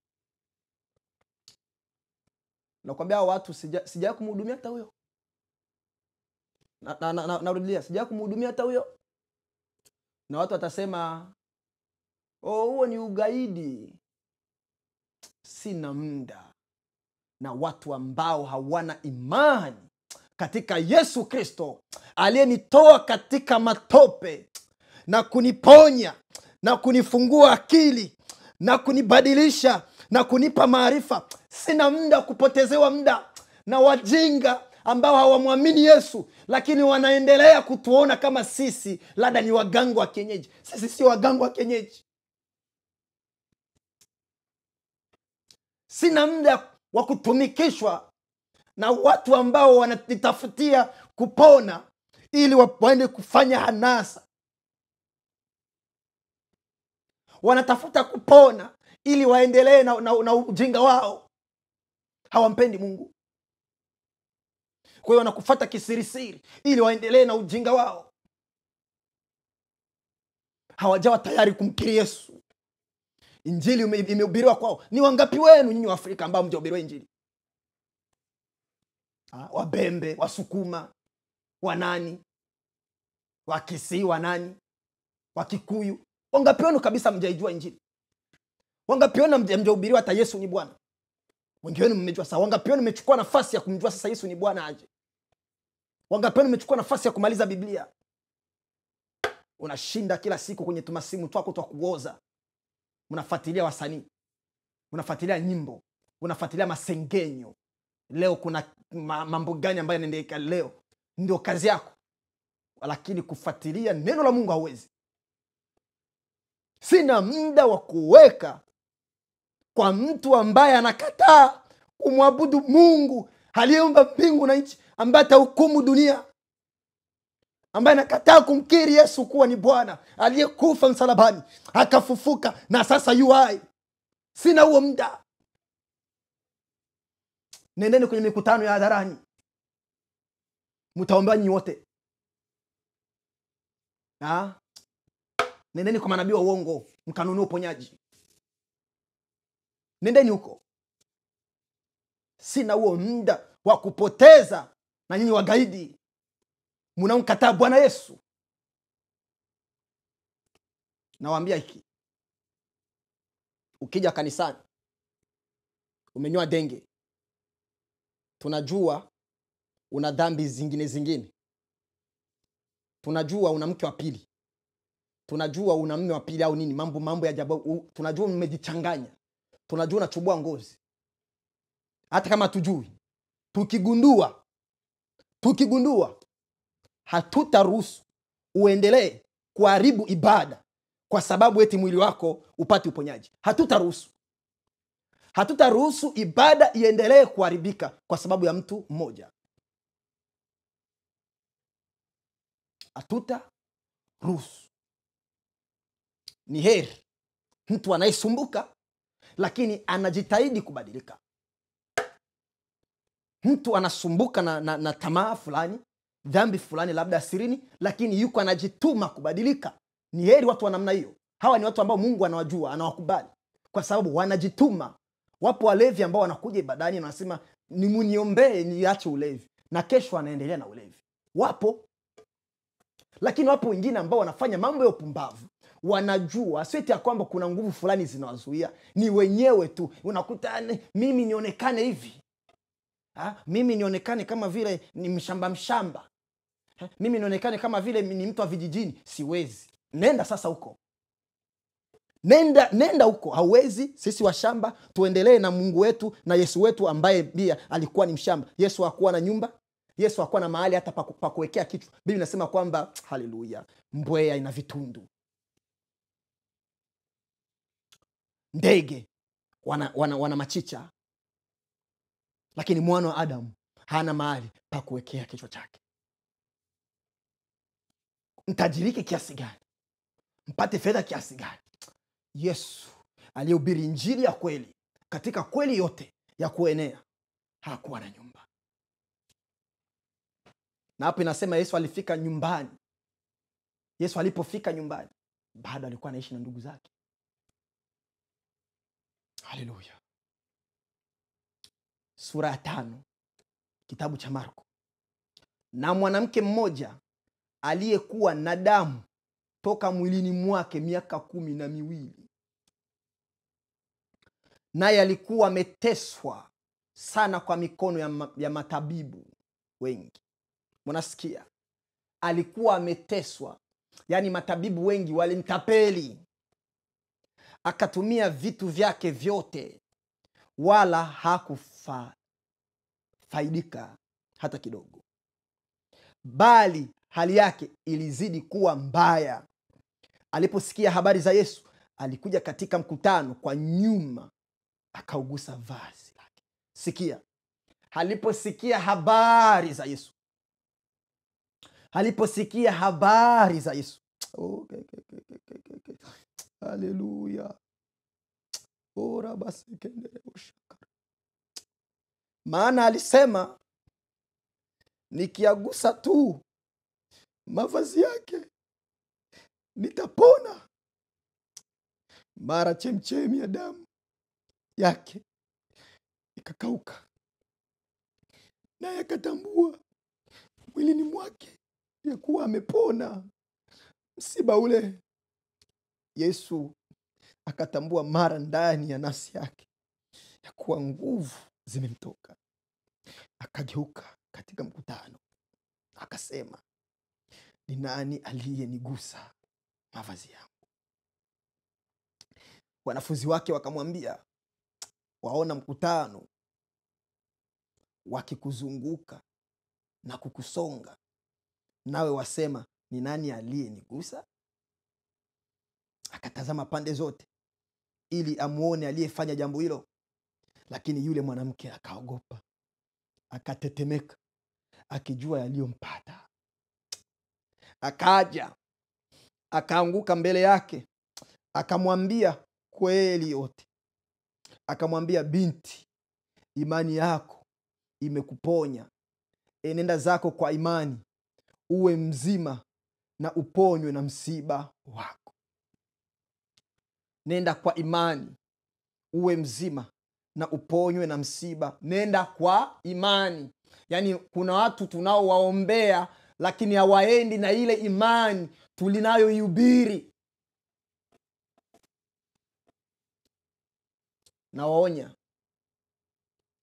Nakwambia watu sija kumhudumia hata huyo. Narudia, sija kumhudumia hata huyo. Na watu watasema, huo ni ugaidi. Sina muda na watu ambao hawana imani katika Yesu Kristo aliyenitoa katika matope na kuniponya na kunifungua akili na kunibadilisha na kunipa maarifa. Sina muda kupotezewa muda na wajinga ambao hawamwamini Yesu, lakini wanaendelea kutuona kama sisi labda ni waganga wa kienyeji. Sisi sio waganga wa kienyeji. Sina muda wa kutumikishwa na watu ambao wanatafutia kupona ili waende kufanya hanasa. Wanatafuta kupona ili waendelee na ujinga wao. Hawampendi Mungu. Kwa hiyo wanakufuata kisirisiri ili waendelee na ujinga wao. Hawajawa tayari kumkiri Yesu. Injili imehubiriwa kwao. Ni wangapi wenu nyinyi wa Afrika ambao mjahubiriwa injili? Wabembe, Wasukuma, Wanani, Wakisii, Wanani, Wakikuyu. Wangapi wenu kabisa mjaijua injili? Wangapi wenu mjahubiriwa hata Yesu ni Bwana? Wengi wenu mmejua sasa. Wangapi wenu mmechukua nafasi ya kumjua sasa Yesu ni Bwana aje? Wangapi wenu mmechukua nafasi ya kumaliza Biblia? Unashinda kila siku kwenye tumasimu twako twa kuoza. Unafuatilia wasanii. Unafuatilia nyimbo. Unafuatilia masengenyo. Leo kuna mambo gani ambayo yanaendelea leo? Ndio kazi yako. Lakini kufuatilia neno la Mungu hauwezi. Sina muda wa kuweka kwa mtu ambaye anakataa kumwabudu Mungu aliyeumba mbingu na nchi, ambaye atahukumu dunia, ambaye anakataa kumkiri Yesu kuwa ni Bwana aliyekufa msalabani akafufuka na sasa yu hai. Sina huo muda. Nendeni kwenye mikutano ya hadharani, mtaombewa nyinyi wote. Nendeni kwa manabii wa uongo, mkanunue uponyaji. Nendeni huko. Sina huo muda wa kupoteza na nyinyi wagaidi mnaomkataa Bwana Yesu. Nawaambia hiki. Ukija kanisani umenyoa denge, tunajua una dhambi zingine. Tunajua una mke wa pili. Tunajua una mume wa pili au nini, mambo ya ajabu. Tunajua umejichanganya. Tunajua unachubua ngozi. Hata kama tujui, tukigundua hatutaruhusu uendelee kuharibu ibada kwa sababu eti mwili wako upate uponyaji. Hatutaruhusu ibada iendelee kuharibika kwa sababu ya mtu mmoja. Hatutaruhusu. Ni heri mtu anayesumbuka lakini anajitahidi kubadilika. Mtu anasumbuka na tamaa fulani, dhambi fulani labda sirini, lakini yuko anajituma kubadilika. Ni heri watu wa namna hiyo. Hawa ni watu ambao Mungu anawajua, anawakubali kwa sababu wanajituma. Wapo walevi ambao wanakuja ibadani na wanasema nimuniombee niache ulevi, na kesho anaendelea na ulevi. Wapo. Lakini wapo wengine ambao wanafanya mambo ya upumbavu. Wanajua sweti ya kwamba kuna nguvu fulani zinawazuia, ni wenyewe tu. Unakuta mimi nionekane hivi. Mimi nionekane kama vile ni mshamba. Mimi nionekane kama vile ni mtu wa vijijini, siwezi. Nenda sasa huko. Nenda huko. Hauwezi. Sisi wa shamba tuendelee na Mungu wetu na Yesu wetu ambaye pia alikuwa ni mshamba. Yesu hakuwa na nyumba. Yesu hakuwa na mahali hata pa kuwekea kichwa. Biblia inasema kwamba haleluya, mbweha ina vitundu. Ndege wana machicha. Lakini mwana wa Adamu hana mahali pa kuwekea kichwa chake. Mtajirike kiasi gani, mpate fedha kiasi gani, Yesu aliyehubiri injili ya kweli katika kweli yote ya kuenea hakuwa na nyumba. Na hapo inasema Yesu alifika nyumbani. Yesu alipofika nyumbani, bado alikuwa anaishi na ndugu zake. Haleluya. Sura ya 5 kitabu cha Marko. Na mwanamke mmoja aliyekuwa na damu toka mwilini mwake miaka 12, naye alikuwa ameteswa sana kwa mikono ya matabibu wengi. Mnasikia? Alikuwa ameteswa, yani matabibu wengi walimtapeli. Akatumia vitu vyake vyote, wala hakufaidika hata kidogo, bali hali yake ilizidi kuwa mbaya. Aliposikia habari za Yesu, alikuja katika mkutano kwa nyuma, akaugusa vazi lake. Sikia, aliposikia habari za Yesu. Aliposikia habari za Yesu. Okay. Haleluya. Ora basi kendele ushakara. Maana alisema nikiagusa tu mavazi yake nitapona. Mara chemchemi ya damu yake ikakauka, naye akatambua mwilini mwake ya kuwa amepona msiba ule. Yesu akatambua mara ndani ya nafsi yake ya kuwa nguvu zimemtoka. Akageuka katika mkutano, akasema, ni nani aliyenigusa mavazi yangu? Wanafunzi wake wakamwambia, waona mkutano wakikuzunguka na kukusonga, nawe wasema ni nani aliyenigusa? Akatazama pande zote ili amuone aliyefanya jambo hilo, lakini yule mwanamke akaogopa, akatetemeka, akijua yaliyompata. Akaja, akaanguka mbele yake, akamwambia kweli yote. Akamwambia, binti, imani yako imekuponya. Enenda zako kwa imani, uwe mzima na uponywe na msiba wako. Nenda kwa imani, uwe mzima na uponywe na msiba. Nenda kwa imani. Yani kuna watu tunaowaombea lakini hawaendi na ile imani tulinayoihubiri. Na waonya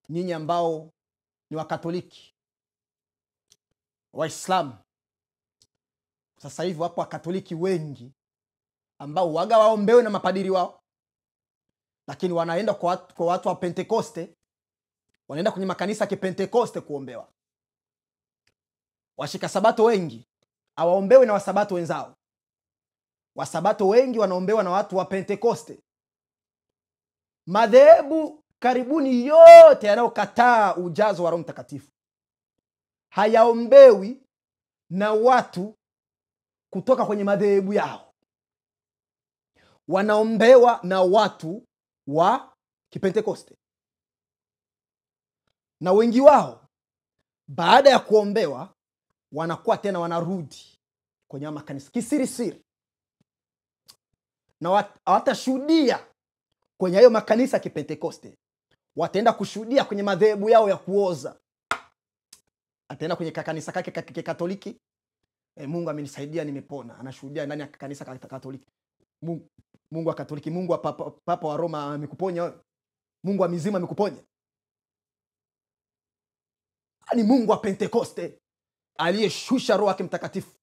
nyinyi ambao ni Wakatoliki, Waislamu. Sasa hivi wapo Wakatoliki wengi ambao waga waombewe na mapadiri wao, lakini wanaenda kwa watu wa Pentekoste, wanaenda kwenye makanisa ya Pentekoste kuombewa. Washika sabato wengi hawaombewe na wasabato wenzao. Wasabato wengi wanaombewa na watu wa Pentekoste. Madhehebu karibuni yote yanayokataa ujazo wa Roho Mtakatifu hayaombewi na watu kutoka kwenye madhehebu yao. Wanaombewa na watu wa Kipentekoste. Na wengi wao baada ya kuombewa wanakuwa tena wanarudi kwenye makanisa kisirisiri, na hawatashuhudia kwenye hayo makanisa ya Kipentekoste. Wataenda kushuhudia kwenye madhehebu yao ya kuoza. Ataenda kwenye kanisa kake Katoliki, Mungu amenisaidia nimepona. Anashuhudia ndani ya kanisa Katoliki. Mungu wa Katoliki, Mungu wa Papa wa Roma amekuponya. Mungu wa mizima amekuponya. Ni Mungu wa Pentekoste aliyeshusha Roho yake Mtakatifu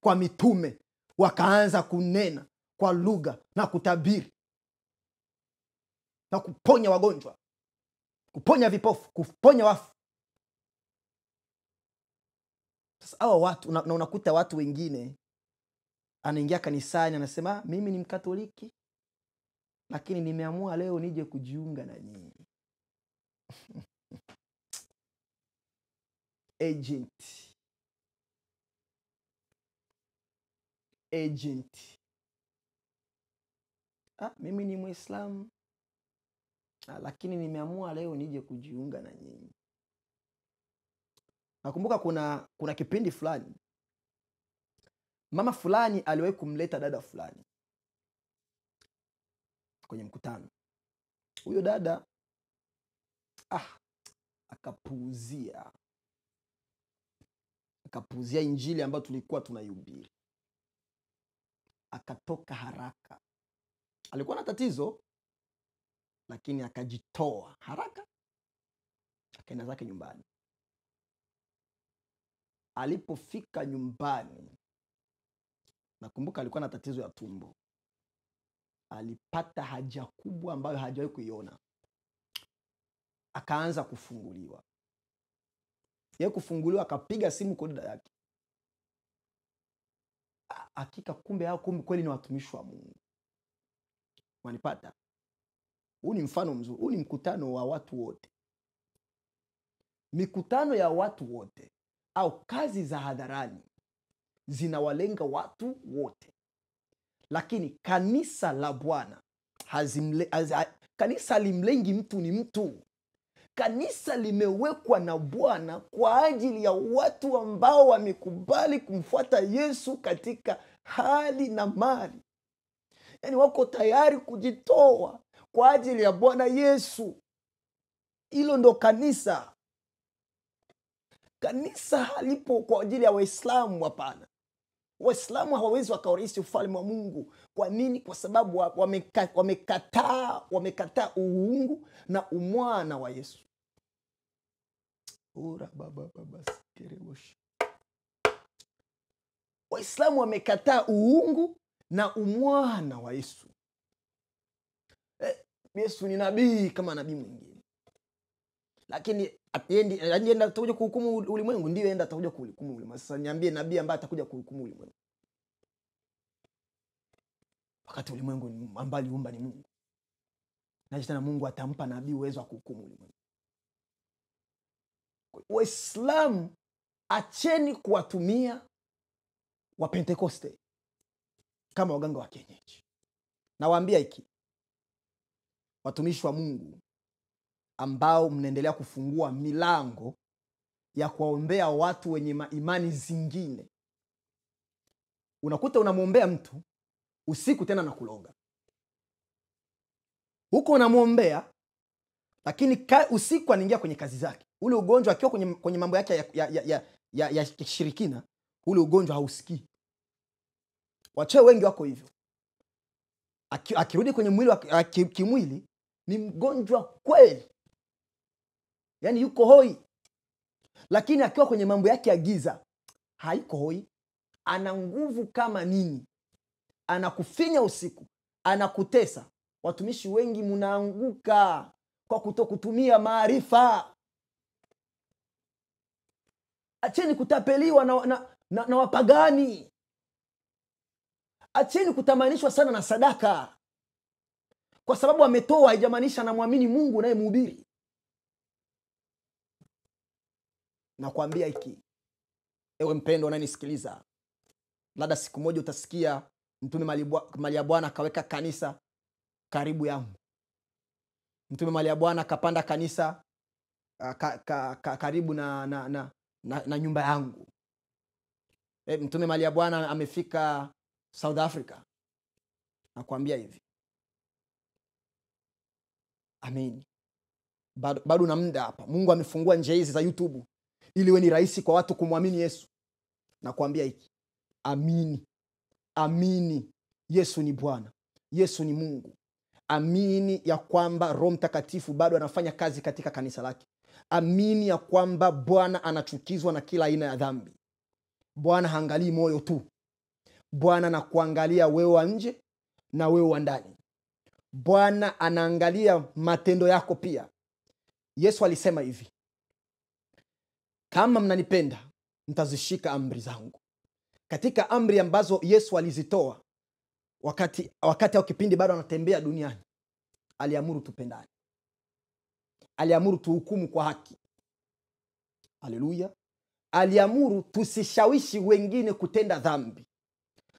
kwa mitume, wakaanza kunena kwa lugha na kutabiri na kuponya wagonjwa, kuponya vipofu, kuponya wafu. Sasa hawa watu na unakuta watu wengine anaingia kanisani anasema mimi ni Mkatoliki lakini nimeamua leo nije kujiunga na nyinyi. Agent. Mimi ni Muislamu lakini nimeamua leo nije kujiunga na nyinyi. Nakumbuka kuna kipindi fulani mama fulani aliwahi kumleta dada fulani kwenye mkutano. Huyo dada akapuuzia injili ambayo tulikuwa tunaihubiri. Akatoka haraka. Alikuwa na tatizo lakini akajitoa haraka, akaenda zake nyumbani. Alipofika nyumbani, nakumbuka alikuwa na tatizo ya tumbo. Alipata haja kubwa ambayo hajawahi kuiona. Akaanza kufunguliwa. Yeye kufunguliwa akapiga simu kwa dada yake. Hakika kumbe kweli ni watumishi wa Mungu. Wanipata? Huu ni mfano mzuri. Huu ni mkutano wa watu wote. Mikutano ya watu wote au kazi za hadharani zinawalenga watu wote. Lakini kanisa la Bwana kanisa limlengi mtu ni mtu. Kanisa limewekwa na Bwana kwa ajili ya watu ambao wamekubali kumfuata Yesu katika hali na mali. Yaani wako tayari kujitoa kwa ajili ya Bwana Yesu. Hilo ndo kanisa. Kanisa halipo kwa ajili ya Waislamu, hapana. Waislamu hawawezi wakaurithi ufalme wa Mungu. Kwa nini? Kwa sababu wamekataa uungu na umwana wa Yesu. Waislamu wamekataa uungu na umwana wa Yesu. Yesu ni nabii kama nabii mwingine. Lakini enda atakuja kuhukumu ulimwengu. Ndio, enda atakuja kuhukumu ulimwengu. Sasa niambie nabii ambaye atakuja kuhukumu ulimwengu wakati ulimwengu ambao aliumba ni Mungu. Na tena Mungu atampa nabii uwezo wa kuhukumu ulimwengu. Waislamu, acheni kuwatumia wa Pentekoste kama waganga wa kienyeji. Nawaambia hiki, watumishi wa Mungu ambao mnaendelea kufungua milango ya kuwaombea watu wenye imani zingine. Unakuta unamwombea mtu usiku tena na kuloga. Huko unamwombea lakini usiku anaingia kwenye kazi zake. Ule ugonjwa akiwa kwenye mambo yake ya kishirikina, ule ugonjwa hausikii. Wachawi wengi wako hivyo. Akirudi kwenye mwili kimwili ni mgonjwa kweli. Yaani yuko hoi. Lakini akiwa kwenye mambo yake ya giza haiko hoi. Ana nguvu kama nini. Anakufinya usiku, anakutesa. Watumishi wengi mnaanguka kwa kutokutumia maarifa. Acheni kutapeliwa na wapagani. Acheni kutamanishwa sana na sadaka. Kwa sababu ametoa haijamaanisha anamwamini Mungu naye mhubiri. Na kuambia hiki, ewe mpendo unanisikiliza, labda siku moja utasikia Mtume mali ya Bwana akaweka kanisa karibu yangu. Mtume mali ya Bwana akapanda kanisa karibu na nyumba yangu. Mtume mali ya Bwana amefika South Africa. Nakwambia hivi. Amen. Bado na muda hapa. Mungu amefungua njia hizi za YouTube ili iwe ni rahisi kwa watu kumwamini Yesu. Nakwambia hiki. Amini. Amini Yesu ni Bwana. Yesu ni Mungu. Amini ya kwamba Roho Mtakatifu bado anafanya kazi katika kanisa lake. Amini ya kwamba Bwana anachukizwa na kila aina ya dhambi. Bwana haangalii moyo tu. Bwana anakuangalia wewe wa nje na wewe wa ndani. Bwana anaangalia matendo yako pia. Yesu alisema hivi. Kama mnanipenda, mtazishika amri zangu. Katika amri ambazo Yesu alizitoa wakati au kipindi bado anatembea duniani, aliamuru tupendane. Aliamuru tuhukumu kwa haki. Haleluya. Aliamuru tusishawishi wengine kutenda dhambi.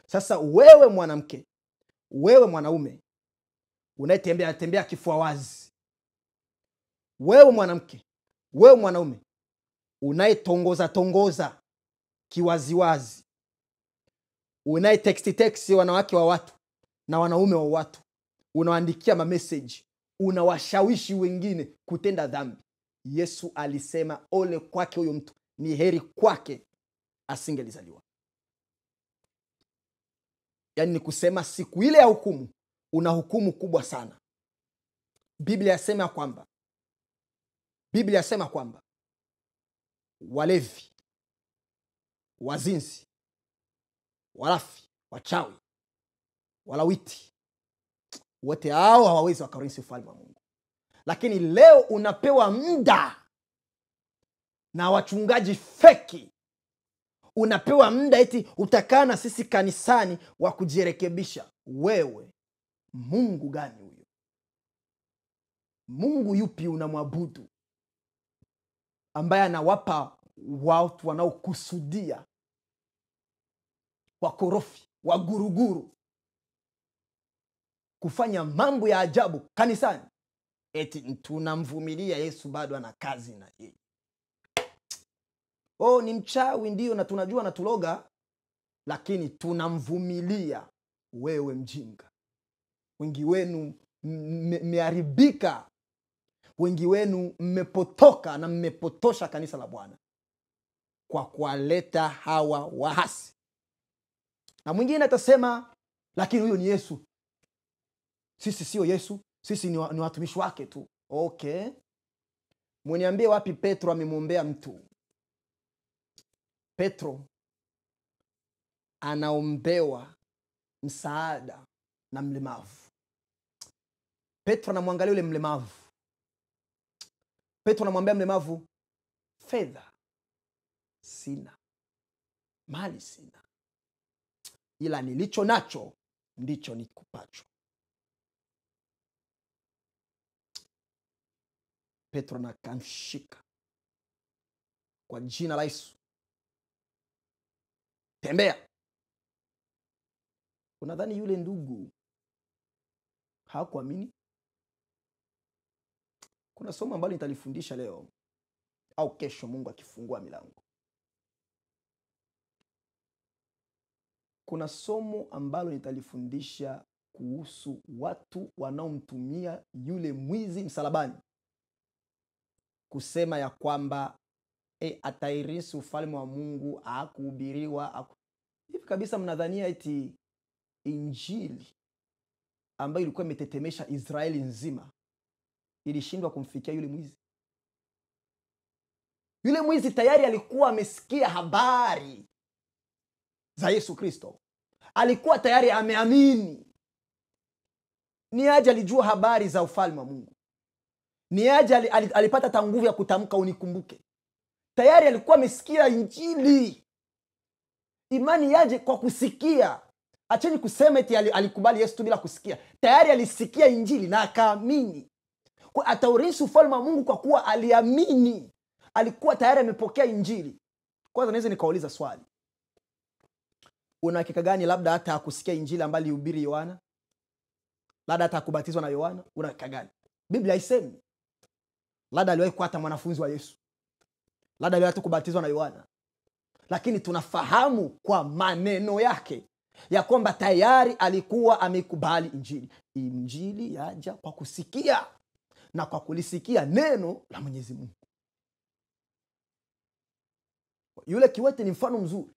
Sasa wewe mwanamke, wewe mwanaume unayetembea kifua wazi, wewe mwanamke, wewe mwanaume unayetongoza kiwaziwazi, unayetext wanawake wa watu na wanaume wa watu, unawaandikia message, unawashawishi wengine kutenda dhambi, Yesu alisema ole kwake huyo mtu, ni heri kwake asingelizaliwa. Yaani ni kusema siku ile ya hukumu una hukumu kubwa sana. Biblia yasema kwamba walevi, wazinzi, walafi, wachawi, walawiti, wote hao hawawezi wakarithi ufalme wa Mungu. Lakini leo unapewa muda na wachungaji feki. Unapewa muda eti utakaa na sisi kanisani wa kujirekebisha. Wewe Mungu gani huyo? Mungu yupi unamwabudu ambaye anawapa watu wanaokusudia, wakorofi, waguruguru, kufanya mambo ya ajabu kanisani? Eti tunamvumilia Yesu bado ana kazi na yeye. Ni mchawi ndio na tunajua na tuloga, lakini tunamvumilia. Wewe mjinga. Wengi wenu mmeharibika. Wengi wenu mmepotoka na mmepotosha kanisa la Bwana kwa kuwaleta hawa wahasi. Na mwingine atasema lakini huyo ni Yesu. Sisi sio Yesu, sisi ni watumishi wake tu. Okay. Mniambie wapi Petro amemwombea mtu? Petro anaombewa msaada na mlemavu. Petro anamwangalia yule mlemavu. Petro anamwambia mlemavu, fedha sina, mali sina, ila nilicho nacho ndicho nikupacho. Petro anakamshika kwa jina la Yesu, tembea. Unadhani yule ndugu hakuamini? Kuna somo ambalo nitalifundisha leo au kesho Mungu akifungua milango. Kuna somo ambalo nitalifundisha kuhusu watu wanaomtumia yule mwizi msalabani kusema ya kwamba atairithi ufalme wa Mungu, hakuhubiriwa. Hivi kabisa mnadhania eti injili ambayo ilikuwa imetetemesha Israeli nzima ilishindwa kumfikia yule mwizi? Yule mwizi tayari alikuwa amesikia habari za Yesu Kristo. Alikuwa tayari ameamini. Ni aje alijua habari za ufalme wa Mungu? Ni aje alipata ta nguvu ya kutamka unikumbuke? Tayari alikuwa amesikia injili. Imani yaje kwa kusikia. Acheni kusema eti alikubali Yesu bila kusikia. Tayari alisikia injili na akaamini. Kwa ataurithi ufalme wa Mungu kwa kuwa aliamini. Alikuwa tayari amepokea injili. Kwanza naweza nikauliza swali. Una hakika gani labda hata hakusikia injili ambayo alihubiri Yohana? Labda hata hakubatizwa na Yohana? Una hakika gani? Biblia haisemi. Labda aliwahi kuwa hata mwanafunzi wa Yesu. Labda aliwahi kubatizwa na Yohana. lakini tunafahamu kwa maneno yake ya kwamba tayari alikuwa amekubali injili. Injili yaja kwa kusikia, na kwa kulisikia neno la Mwenyezi Mungu. Yule kiwete ni mfano mzuri.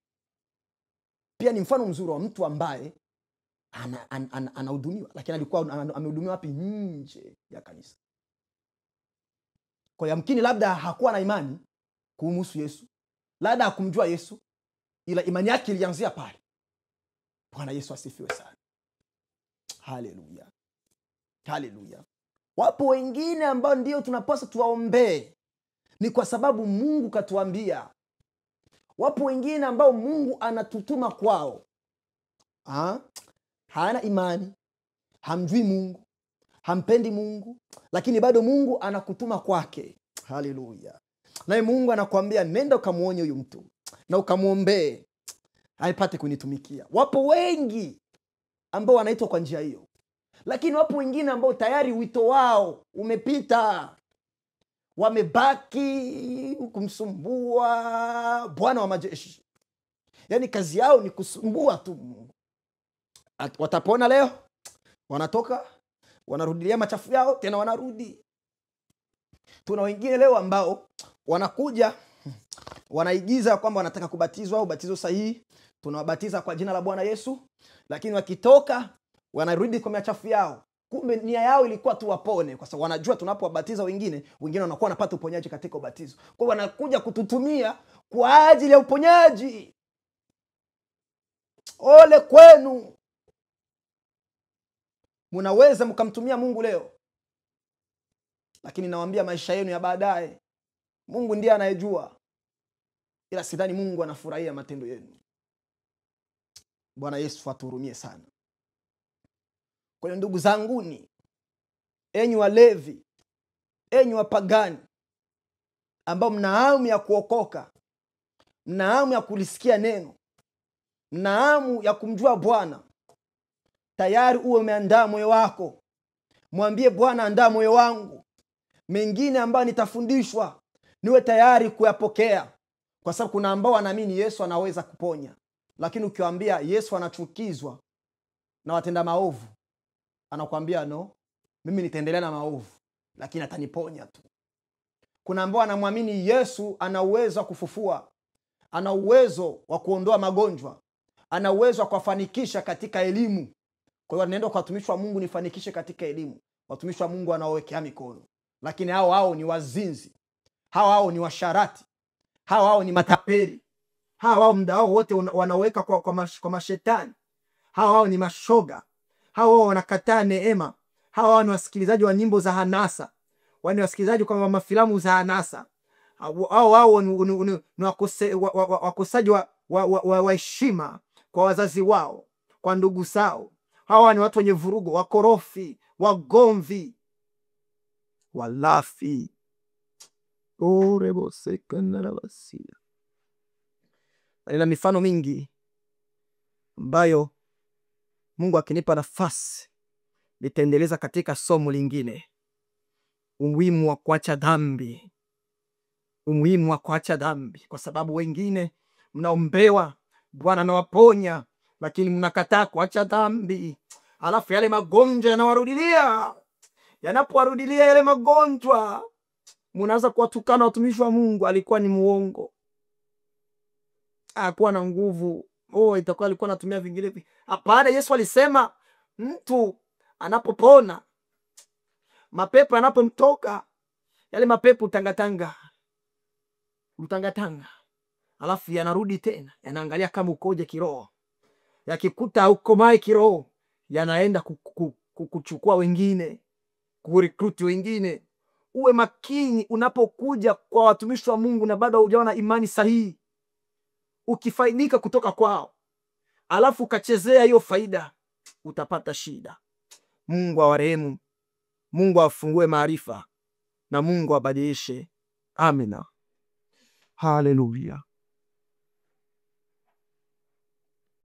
Pia ni mfano mzuri wa mtu ambaye anahudumiwa, lakini alikuwa amehudumiwa wapi? Nje ya kanisa. Kwa yamkini labda hakuwa na imani kumhusu Yesu, labda hakumjua Yesu, ila imani yake ilianzia pale. Bwana Yesu asifiwe sana. Haleluya. Haleluya. Wapo wengine ambao ndio tunapaswa tuwaombee, ni kwa sababu Mungu katuambia. Wapo wengine ambao Mungu anatutuma kwao, hana imani, hamjui Mungu, hampendi Mungu, lakini bado Mungu anakutuma kwake. Haleluya. Naye Mungu anakuambia nenda ukamuonye huyu mtu na ukamuombee aipate kunitumikia. Wapo wengi ambao wanaitwa kwa njia hiyo, lakini wapo wengine ambao tayari wito wao umepita, wamebaki kumsumbua Bwana wa majeshi. Yaani kazi yao ni kusumbua tu. Watapona leo, wanatoka, wanarudilia machafu yao, tena wanarudi. Tuna wengine leo ambao wanakuja, wanaigiza kwamba wanataka kubatizwa au batizo sahihi. Tunawabatiza kwa jina la Bwana Yesu, lakini wakitoka wanarudi kwa machafu yao. Kumbe nia yao ilikuwa tu wapone, kwa sababu wanajua tunapowabatiza wengine wanakuwa wanapata uponyaji katika ubatizo. Kwa hiyo wanakuja kututumia kwa ajili ya uponyaji. Ole kwenu. Mnaweza mkamtumia Mungu leo, lakini nawaambia maisha yenu ya baadaye Mungu ndiye anayejua. Ila sidhani Mungu anafurahia matendo yenu. Bwana Yesu atuhurumie sana. Kwa hiyo ndugu zanguni, enyi walevi, enyi wapagani ambao mna hamu ya kuokoka, mna hamu ya kulisikia neno, mna hamu ya kumjua Bwana, tayari uwe umeandaa moyo wako. Mwambie Bwana, andaa moyo wangu, mengine ambayo nitafundishwa niwe tayari kuyapokea. Kwa sababu kuna ambao wanaamini Yesu anaweza kuponya, lakini ukiwaambia Yesu anachukizwa na watenda maovu, anakuambia no, mimi nitaendelea na maovu, lakini ataniponya tu. Kuna ambao anamwamini Yesu ana uwezo wa kufufua, ana uwezo wa kuondoa magonjwa, ana uwezo wa kufanikisha katika elimu. Kwa hiyo anaenda kwa watumishi wa Mungu, nifanikishe katika elimu. Watumishi wa Mungu wanaowekea mikono, lakini hao ni wazinzi, hao ni washarati, hao ni matapeli, hao muda wao wote wanaweka kwa mashetani, hao ni mashoga, hao wanakataa neema, hao ni wasikilizaji wa nyimbo za hanasa, wani wasikilizaji kwa mafilamu za hanasa, hao ni wakosaji wa heshima kwa wazazi wao, kwa ndugu zao. Hawa ni watu wenye vurugo, wakorofi, wagomvi, walafi. Ina mifano mingi ambayo Mungu akinipa nafasi nitaendeleza katika somo lingine. Umuhimu wa kuacha dhambi. Umuhimu wa kuacha dhambi, kwa sababu wengine mnaombewa Bwana anawaponya, lakini mnakataa kuacha dhambi. Alafu yale magonjwa yanawarudilia. Yanapowarudilia yale magonjwa, mnaanza kuwatukana watumishi wa Mungu, alikuwa ni muongo, hakuwa na nguvu, itakuwa alikuwa anatumia vingine. Hapana, Yesu alisema mtu anapopona, mapepo yanapomtoka, yale mapepo utangatanga, alafu yanarudi tena, yanaangalia kama ukoje kiroho. Yakikuta ukomai kiroho, yanaenda kuchukua wengine, kurecruit wengine. Uwe makini unapokuja kwa watumishi wa Mungu na bado hujawa na imani sahihi. Ukifaidika kutoka kwao, alafu ukachezea hiyo faida, utapata shida. Mungu awarehemu, Mungu afungue maarifa, na Mungu abadilishe. Amina. Haleluya.